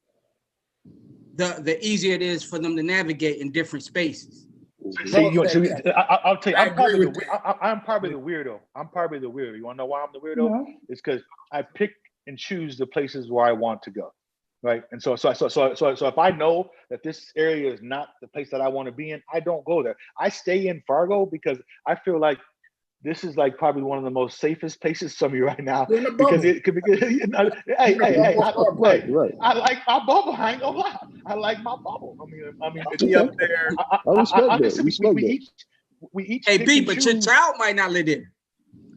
the easier it is for them to navigate in different spaces. I'll tell you, I'm probably the weirdo. You want to know why I'm the weirdo? Yeah. It's because I pick and choose the places where I want to go, right? And so if I know that this area is not the place that I want to be in, I don't go there. I stay in Fargo because I feel like this is like probably one of the most safest places for me right now, because it could be. I like my bubble. I ain't gonna lie. I like my bubble. I mean, Is he up there? I respect that. We each. Hey, B, but your child might not live there.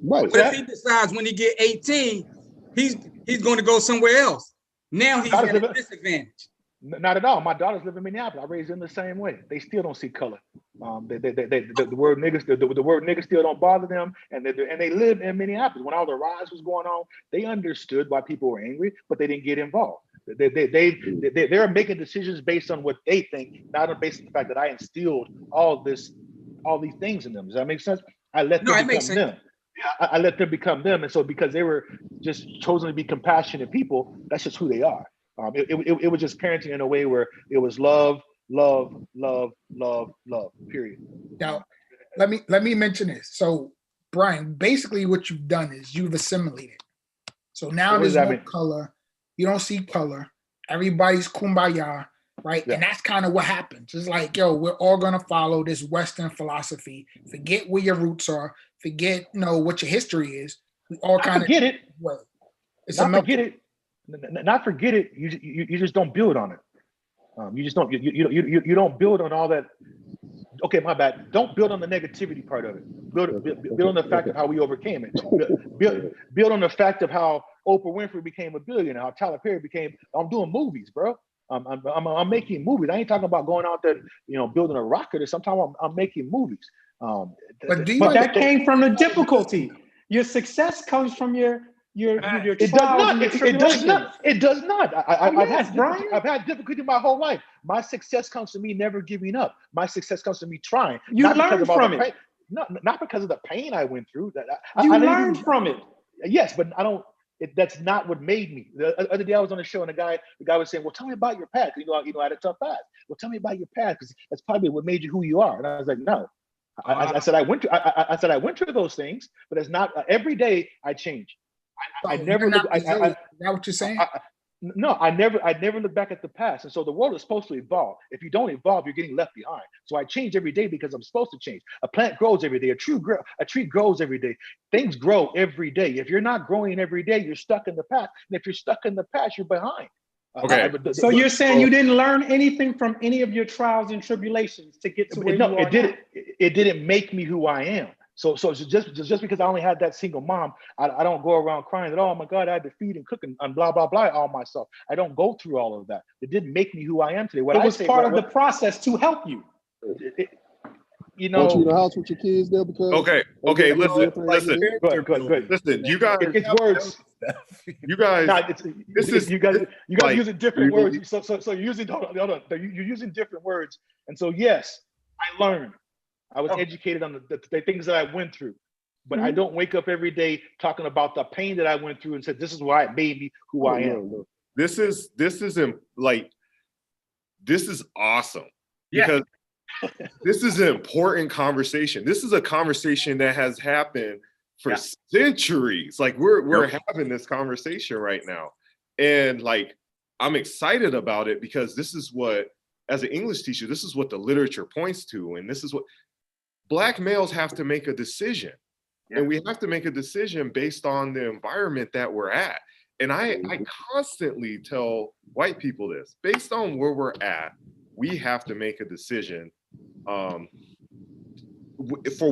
Right. What if he decides when he get 18, he's going to go somewhere else? Now he's at a disadvantage. Not at all. My daughters live in Minneapolis. I raised them the same way. They still don't see color. The word niggas, the word nigga still don't bother them, and they live in Minneapolis. When all the riots was going on, they understood why people were angry, but they didn't get involved. They're making decisions based on what they think, not based on the fact that I instilled all these things in them. Does that make sense? I let them become them. I let them become them, and so because they were just chosen to be compassionate people, that's just who they are. It was just parenting in a way where it was love, period. Now, let me mention this. So, Brian, basically what you've done is you've assimilated. So now there's no color. You don't see color. Everybody's kumbaya, right? Yeah. And that's kind of what happens. It's like, yo, we're all gonna follow this Western philosophy. Forget where your roots are. Forget, what your history is. We all kind of get it. Well, it's not forget it. Not forget it. You just don't build on it. You just don't. You don't build on all that. Okay, my bad. Don't build on the negativity part of it. Build on the fact of how we overcame it. Build on the fact of how Oprah Winfrey became a billionaire. How Tyler Perry became. I'm doing movies, bro. I'm making movies. I ain't talking about going out there, building a rocket or something. I'm making movies. But that came from the difficulty. Your success comes from your it does not. It does not. I've had difficulty my whole life. My success comes from me never giving up. My success comes from me trying. You learn from it. Not because of the pain I went through. You learned from it. Yes, but I don't. That's not what made me. The other day I was on a show and the guy was saying, "Well, tell me about your past. I had a tough past. Well, tell me about your past because that's probably what made you who you are." And I was like, "No." I said I went through those things, but it's not every day I change. I never look. Is that what you're saying? No, I never look back at the past. And so the world is supposed to evolve. If you don't evolve, you're getting left behind. So I change every day because I'm supposed to change. A plant grows every day. A tree grows every day. Things grow every day. If you're not growing every day, you're stuck in the past. And if you're stuck in the past, you're behind. Okay. So you're saying you didn't learn anything from any of your trials and tribulations to get to where you are now? It didn't make me who I am. So just because I only had that single mom, I don't go around crying that, oh my God, I had to feed and cook and blah blah blah all myself. I don't go through all of that. It didn't make me who I am today. It was part of the process to help you. You Want you in know, the house with your kids there because Okay, listen. Listen, you guys, it's words. you guys, Nah, this is you guys like- using different words. So you're using hold on. You're using different words. And so yes, I learned. I was educated on the things that I went through. But I don't wake up every day talking about the pain that I went through and said, this is why it made me who I am. No. this is like, this is awesome Yeah. because this is an important conversation. This is a conversation that has happened for centuries. Like we're having this conversation right now. And like, I'm excited about it because this is what, as an English teacher, this is what the literature points to. And this is what Black males have to make a decision. And we have to make a decision based on the environment that we're at. And I constantly tell white people this, based on where we're at, we have to make a decision for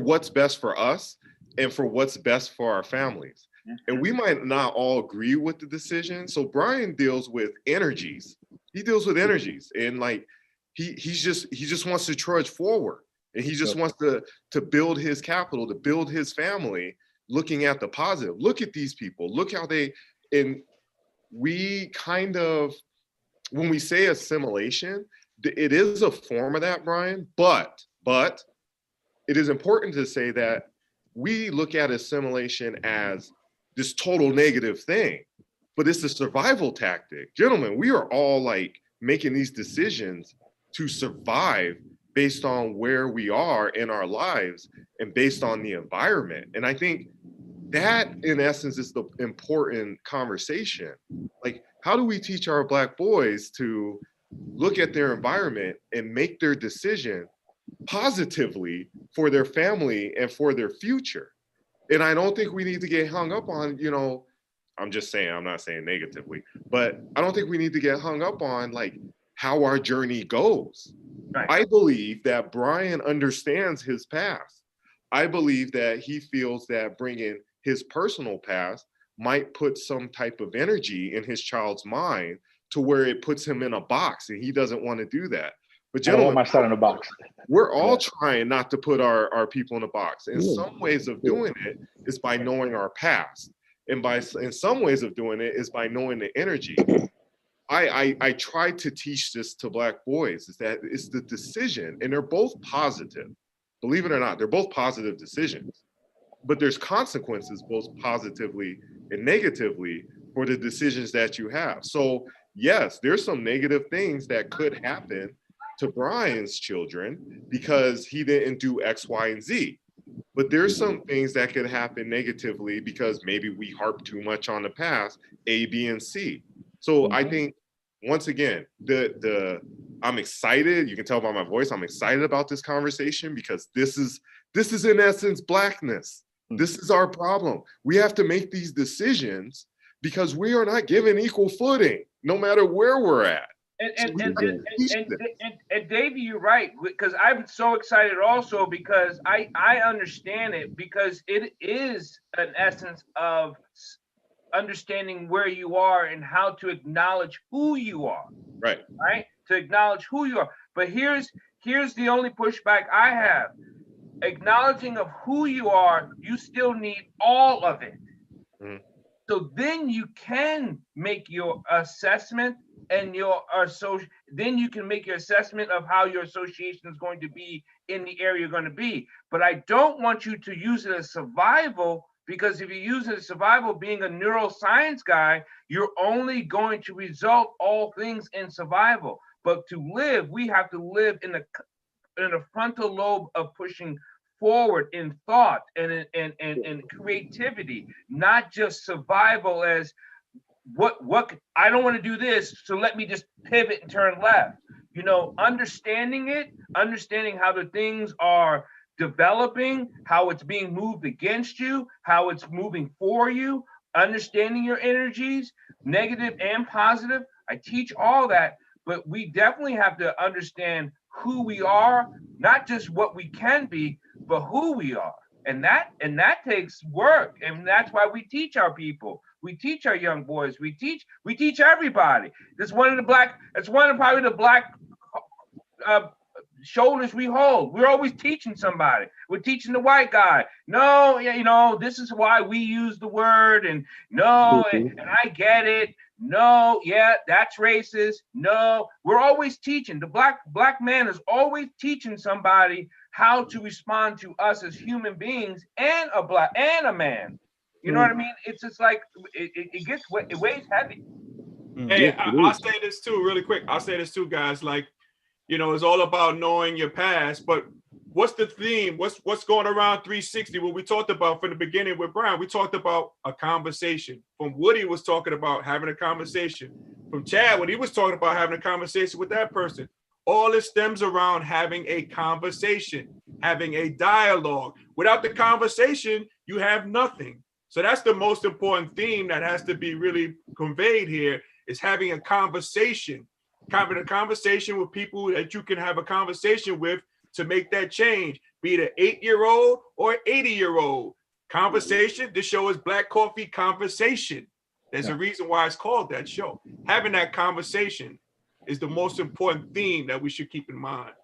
what's best for us and for what's best for our families. And we might not all agree with the decision. So Brian deals with energies. He deals with energies, and like he just wants to trudge forward, and he just wants to build his capital, to build his family, looking at the positive. Look at these people. Look how they, and we kind of, when we say assimilation, it is a form of that, Brian, but it is important to say that we look at assimilation as this total negative thing, but it's a survival tactic. Gentlemen, we are all like making these decisions to survive based on where we are in our lives and based on the environment. And I think that in essence is the important conversation. Like, how do we teach our Black boys to look at their environment and make their decision positively for their family and for their future? And I don't think we need to get hung up on, you know, I'm just saying, I'm not saying negatively, but I don't think we need to get hung up on like how our journey goes. Right. I believe that Brian understands his past. I believe that he feels that bringing his personal past might put some type of energy in his child's mind to where it puts him in a box, and he doesn't want to do that. But I don't gentlemen, want my son in a box. we're all trying not to put our people in a box. And some ways of doing it is by knowing our past. And in some ways of doing it is by knowing the energy. I try to teach this to Black boys, is that it's the decision, and they're both positive. Believe it or not, they're both positive decisions. But there's consequences both positively and negatively for the decisions that you have. So yes, there's some negative things that could happen to Brian's children because he didn't do X, Y, and Z. But there's some things that could happen negatively because maybe we harp too much on the past, A, B, and C. So I think, once again, I'm excited. You can tell by my voice, I'm excited about this conversation because this is in essence Blackness. This is our problem. We have to make these decisions because we are not given equal footing, no matter where we're at. And Davey, you're right, because I'm so excited also because I understand it, because it is an essence of understanding where you are and how to acknowledge who you are. Right. To acknowledge who you are. But here's the only pushback I have. Acknowledging of who you are, you still need all of it. Mm-hmm. So then you can make your assessment and then you can make your assessment of how your association is going to be in the area you're going to be. But I don't want you to use it as survival, because if you use it as survival, being a neuroscience guy, you're only going to result all things in survival. But to live, we have to live in the frontal lobe of pushing forward in thought and creativity, not just survival as what I don't want to do this, so let me just pivot and turn left. You know, understanding how the things are developing, how it's being moved against you, how it's moving for you, understanding your energies, negative and positive. I teach all that, but we definitely have to understand who we are, not just what we can be, but who we are. And that takes work. And that's why we teach our people. We teach our young boys. We teach everybody. It's one of probably the black shoulders we hold. We're always teaching somebody. We're teaching the white guy. No, you know, this is why we use the word, and no, and I get it. No, yeah, that's racist. No, we're always teaching. The black man is always teaching somebody how to respond to us as human beings, and a man. You know what I mean? It's just like it weighs heavy. Hey, I'll say this too, really quick. I'll say this too, guys. Like, you know, it's all about knowing your past, but what's the theme? What's going around 360? What we talked about from the beginning with Brian, we talked about a conversation. From Woody was talking about having a conversation. From Chad, when he was talking about having a conversation with that person. All it stems around having a conversation, having a dialogue. Without the conversation, you have nothing. So that's the most important theme that has to be really conveyed here, is having a conversation. Having a conversation with people that you can have a conversation with to make that change, be it an 8-year-old or 80-year-old. Conversation, this show is Black Coffee Conversation. There's a reason why it's called that show. Having that conversation is the most important theme that we should keep in mind.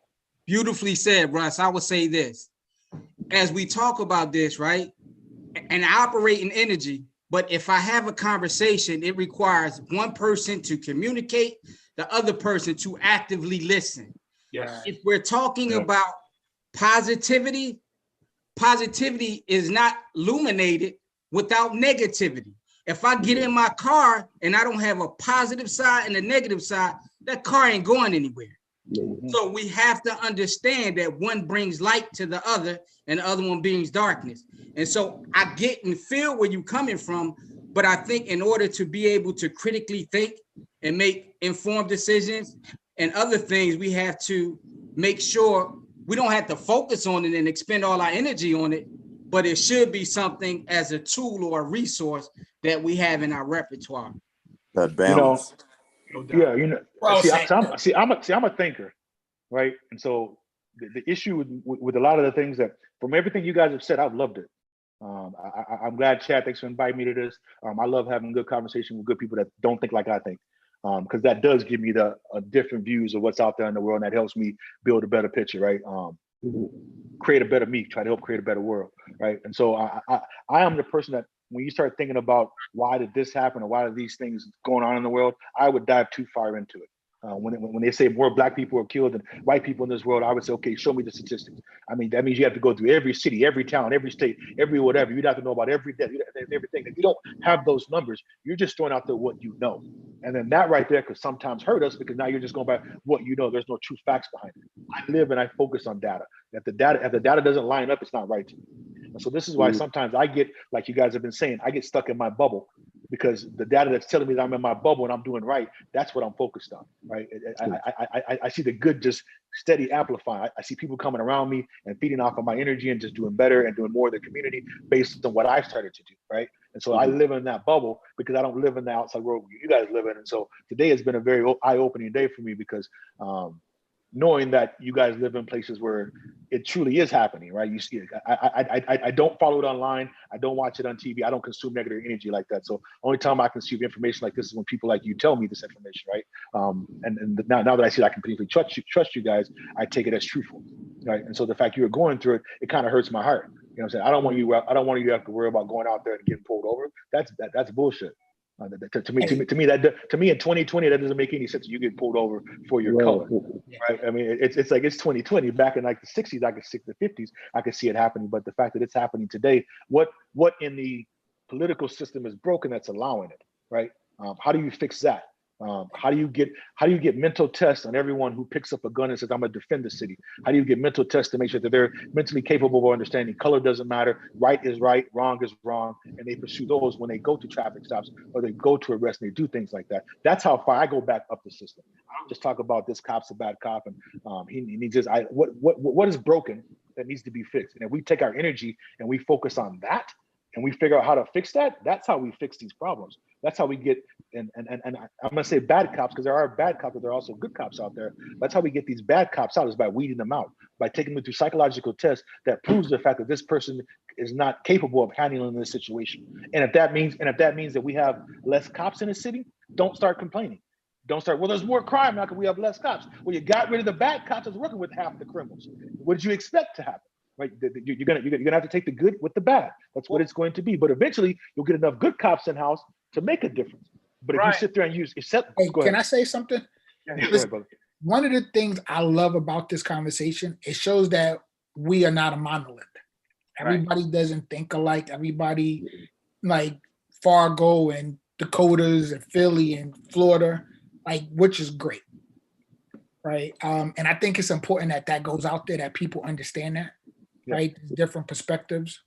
Beautifully said, Russ. I would say this. As we talk about this, right, and I operate in energy, but if I have a conversation, it requires one person to communicate, the other person to actively listen. Yes. If we're talking about positivity, positivity is not illuminated without negativity. If I get in my car and I don't have a positive side and a negative side, that car ain't going anywhere. So we have to understand that one brings light to the other and the other one brings darkness. And so I get and feel where you're coming from, but I think in order to be able to critically think and make informed decisions and other things, we have to make sure we don't have to focus on it and expend all our energy on it, but it should be something as a tool or a resource that we have in our repertoire. That balance. I'm a thinker, right? And so the issue with a lot of the things that, from everything you guys have said, I've loved it. I'm glad, Chad, thanks for inviting me to this. I love having good conversation with good people that don't think like I think, because that does give me the different views of what's out there in the world, and that helps me build a better picture, right? Create a better me, try to help create a better world, right? And so I am the person that, when you start thinking about why did this happen or why are these things going on in the world, I would dive too far into it. When they say more Black people are killed than white people in this world, I would say, okay, show me the statistics. I mean, that means you have to go through every city, every town, every state, every whatever. You'd have to know about every death, everything. If you don't have those numbers, you're just throwing out there what you know. And then that right there could sometimes hurt us, because now you're just going by what you know. There's no true facts behind it. I live and I focus on data. If the data doesn't line up, it's not right to me. And so this is why sometimes I get, like you guys have been saying, I get stuck in my bubble, because the data that's telling me that I'm in my bubble and I'm doing right, that's what I'm focused on, right? I see the good just steady amplifying. I see people coming around me and feeding off of my energy and just doing better and doing more in the community based on what I've started to do, right? And so I live in that bubble because I don't live in the outside world you guys live in. And so today has been a very eye-opening day for me, because knowing that you guys live in places where it truly is happening, right? You see it. I don't follow it online. I don't watch it on TV. I don't consume negative energy like that. So only time I consume information like this is when people like you tell me this information, right? And now that I see that I can completely trust you guys, I take it as truthful, right? And so the fact you were going through it, it kind of hurts my heart. You know what I'm saying? I don't want you to have to worry about going out there and getting pulled over. That's bullshit. To me, in 2020, that doesn't make any sense. You get pulled over for your color, right? I mean, it's like it's 2020. Back in like the 60s, I could see the 50s, I could see it happening. But the fact that it's happening today, what in the political system is broken that's allowing it, right? How do you fix that? How do you get mental tests on everyone who picks up a gun and says, I'm gonna defend the city? How do you get mental tests to make sure that they're mentally capable of understanding color doesn't matter, right is right, wrong is wrong, and they pursue those when they go to traffic stops or they go to arrest and they do things like that? That's how far I go back up the system. I don't just talk about this cop's a bad cop and he needs this. What is broken that needs to be fixed? And if we take our energy and we focus on that, and we figure out how to fix that, that's how we fix these problems. That's how we get, and I'm gonna say bad cops, because there are bad cops, but there are also good cops out there. That's how we get these bad cops out, is by weeding them out, by taking them through psychological tests that proves the fact that this person is not capable of handling this situation. And if that means that we have less cops in the city, don't start complaining. Don't start, well, there's more crime now because we have less cops. Well, you got rid of the bad cops that's working with half the criminals. What did you expect to happen? Right? You're gonna have to take the good with the bad. That's what it's going to be. But eventually, you'll get enough good cops in house to make a difference. But if you sit there and use, can I say something? Yeah, go ahead, brother. One of the things I love about this conversation, it shows that we are not a monolith. Everybody doesn't think alike. Everybody, like Fargo and Dakotas and Philly and Florida, like, which is great, right? And I think it's important that goes out there, that people understand that, right? Different perspectives,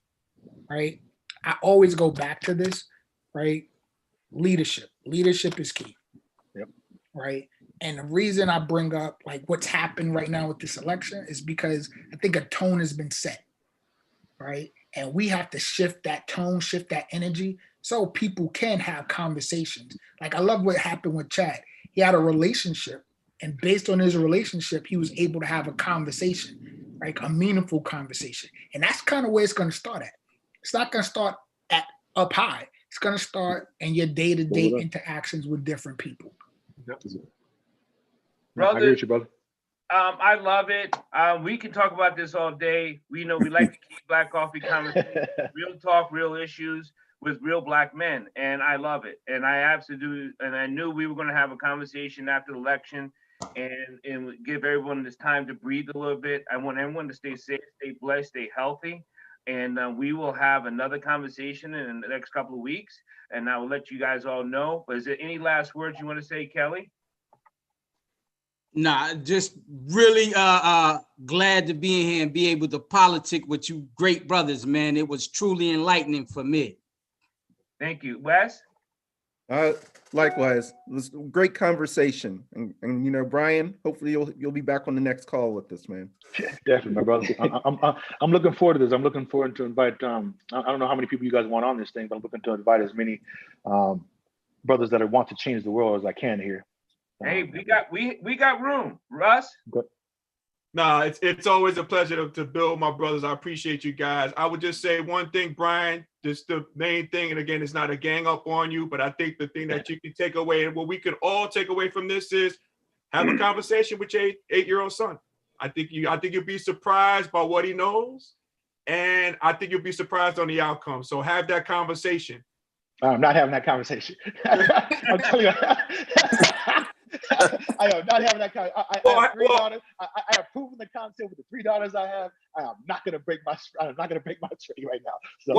right? I always go back to this, right? Leadership is key, right? And the reason I bring up like what's happened right now with this election is because I think a tone has been set, right? And we have to shift that tone, shift that energy, so people can have conversations. Like, I love what happened with Chad. He had a relationship, and based on his relationship, he was able to have a conversation, like a meaningful conversation. And that's kind of where it's going to start at. It's not going to start at up high. It's going to start in your day-to-day interactions with different people. Brother, I agree with you, brother. I love it. We can talk about this all day. We like to keep Black Coffee conversation, real talk, real issues with real Black men, and I love it. And I absolutely, and I knew we were going to have a conversation after the election, and give everyone this time to breathe a little bit. I want everyone to stay safe, stay blessed, stay healthy, and we will have another conversation in the next couple of weeks, and I will let you guys all know. But is there any last words you want to say, Kelly? Nah, just really glad to be in here and be able to politic with you great brothers, man. It was truly enlightening for me. Thank you. Wes? Likewise, it was a great conversation. And Brian, hopefully you'll be back on the next call with this, man. Definitely, my brother. I'm looking forward to this. I'm looking forward to invite, I don't know how many people you guys want on this thing, but I'm looking to invite as many brothers that want to change the world as I can here. Hey, we got room. Russ? Nah, it's always a pleasure to build my brothers. I appreciate you guys. I would just say one thing, Brian, just the main thing, and again, it's not a gang up on you, but I think the thing that you can take away and what we can all take away from this is have a conversation with your 8-year-old son. I think you'll be surprised by what he knows, and I think you'll be surprised on the outcome. So have that conversation. I'm not having that conversation. I'm telling you. I am not having that kind. I have 3 daughters. I have proven the concept with the 3 daughters I have. I'm not gonna break my tree right now. So.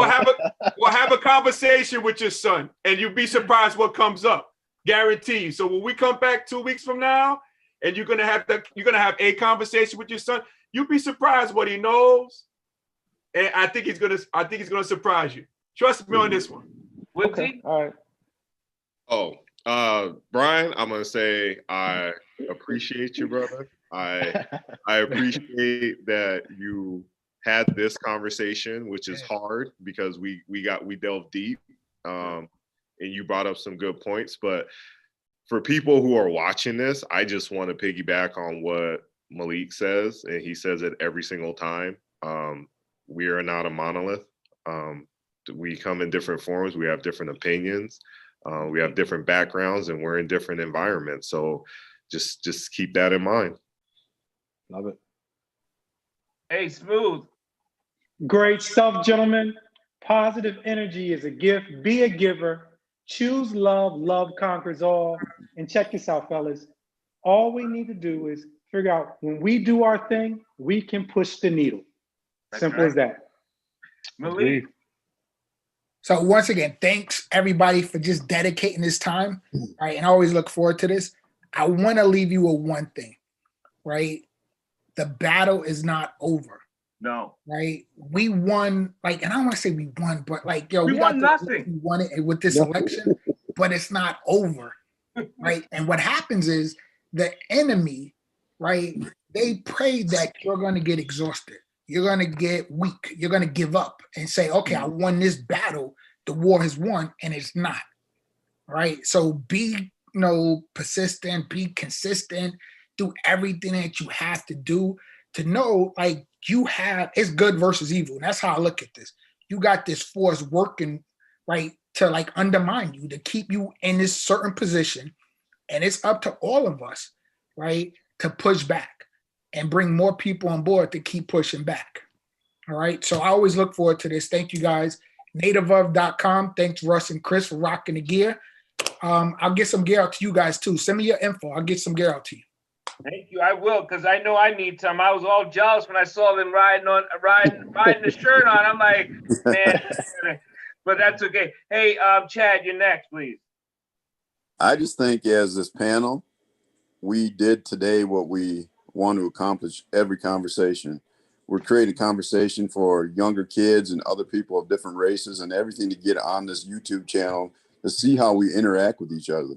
We'll have a conversation with your son, and you'll be surprised what comes up. Guaranteed. So when we come back 2 weeks from now, and you're gonna have a conversation with your son, you'll be surprised what he knows, and I think he's gonna surprise you. Trust me on this one. Okay. All right. Brian, I'm gonna say I appreciate you, brother. I appreciate that you had this conversation, which is hard because we delved deep, and you brought up some good points. But for people who are watching this, I just want to piggyback on what Malik says, and he says it every single time. We are not a monolith. We come in different forms. We have different opinions. We have different backgrounds, and we're in different environments. So just keep that in mind. Love it. Hey, Smooth. Great stuff, gentlemen. Positive energy is a gift. Be a giver. Choose love. Love conquers all. And check this out, fellas. All we need to do is figure out when we do our thing, we can push the needle. Simple as that. Malik. So once again, thanks everybody for just dedicating this time, right? And I always look forward to this. I want to leave you with one thing, right? The battle is not over. No. Right? We won, like, and I don't want to say we won, but like, we won nothing. We won it with this election, but it's not over, right? And what happens is the enemy, right? They pray that you're going to get exhausted. you're going to get weak. You're going to give up and say, okay, I won this battle. The war has won, and it's not. Right? So be, persistent, be consistent, do everything that you have to do to know, like, it's good versus evil. And that's how I look at this. You got this force working, right, to like undermine you, to keep you in this certain position. And it's up to all of us, right, to push back and bring more people on board to keep pushing back. All right. So I always look forward to this. Thank you guys. nativeof.com. Thanks, Russ and Chris, for rocking the gear. I'll get some gear out to you guys too. Send me your info. I'll get some gear out to you. Thank you. I will, because I know I need some. I was all jealous when I saw them riding the shirt on. I'm like, man, but that's okay. Hey, Chad, you're next, please. I just think as this panel, we did today what we want to accomplish every conversation. We're creating a conversation for younger kids and other people of different races and everything to get on this YouTube channel to see how we interact with each other.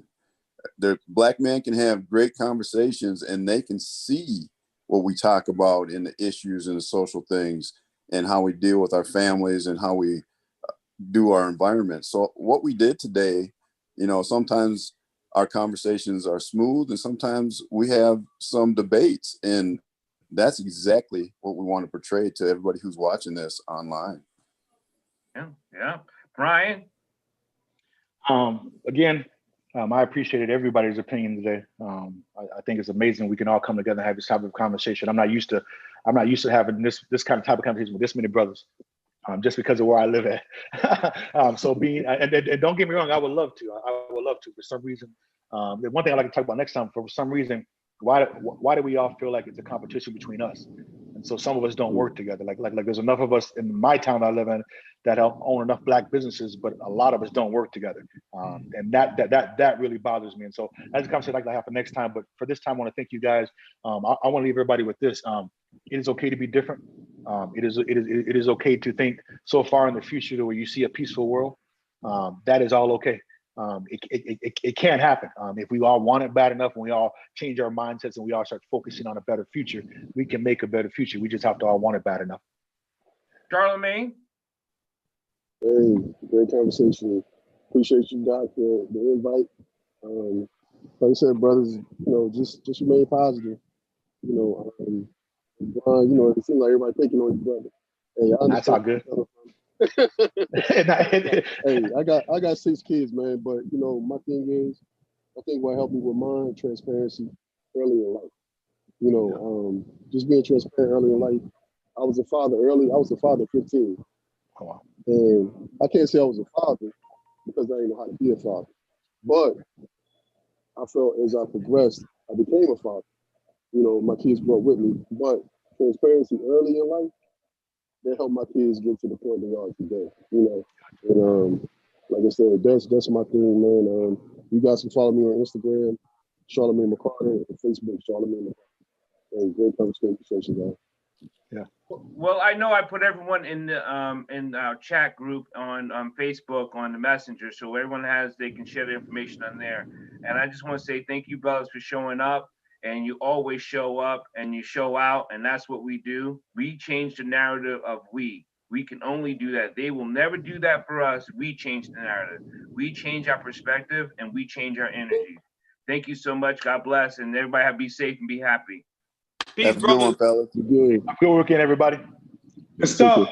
The Black man can have great conversations and they can see what we talk about in the issues and the social things and how we deal with our families and how we do our environment. So what we did today, sometimes our conversations are smooth and sometimes we have some debates, and that's exactly what we want to portray to everybody who's watching this online. Yeah. Brian? Again, I appreciated everybody's opinion today. I think it's amazing we can all come together and have this type of conversation. I'm not used to having this kind of type of conversation with this many brothers, just because of where I live at. So and don't get me wrong, I would love to. I would love to. For some reason, the one thing I'd like to talk about next time, for some reason, why do we all feel like it's a competition between us? And so some of us don't work together. Like there's enough of us in my town I live in that own enough Black businesses, but a lot of us don't work together. And that really bothers me. And so that's a conversation I'd like to have for next time. But for this time, I want to thank you guys. I want to leave everybody with this. It is okay to be different. It is okay to think so far in the future to where you see a peaceful world. That is all okay. It can't happen. If we all want it bad enough and we all change our mindsets and we all start focusing on a better future, we can make a better future. We just have to all want it bad enough. Charlamagne? Hey, great conversation. Appreciate you guys for the invite. Like I said, brothers, just remain positive. It seems like everybody thinking on your brother. Hey, that's all good. Hey, I got 6 kids, man. But my thing is, I think what helped me with mine, transparency early in life. Just being transparent early in life. I was a father early. I was a father at 15. Oh, wow. And I can't say I was a father because I didn't know how to be a father. But I felt as I progressed, I became a father. My kids grew up with me. But transparency early in life, that helped my kids get to the point they are today. And like I said, that's my thing, man. You guys can follow me on Instagram, Charlamagne McCarter, and Facebook, Charlamagne McCarter. And great conversation, guys. Yeah. Well, I know I put everyone in our chat group on Facebook on the Messenger, so everyone they can share the information on there. And I just want to say thank you, brothers, for showing up. And you always show up and you show out, and that's what we do. We change the narrative of we. We can only do that. They will never do that for us. We change the narrative. We change our perspective and we change our energy. Thank you so much. God bless, and everybody be safe and be happy. Peace, Have a good one, fellas. Good. Good weekend, everybody. Good stuff.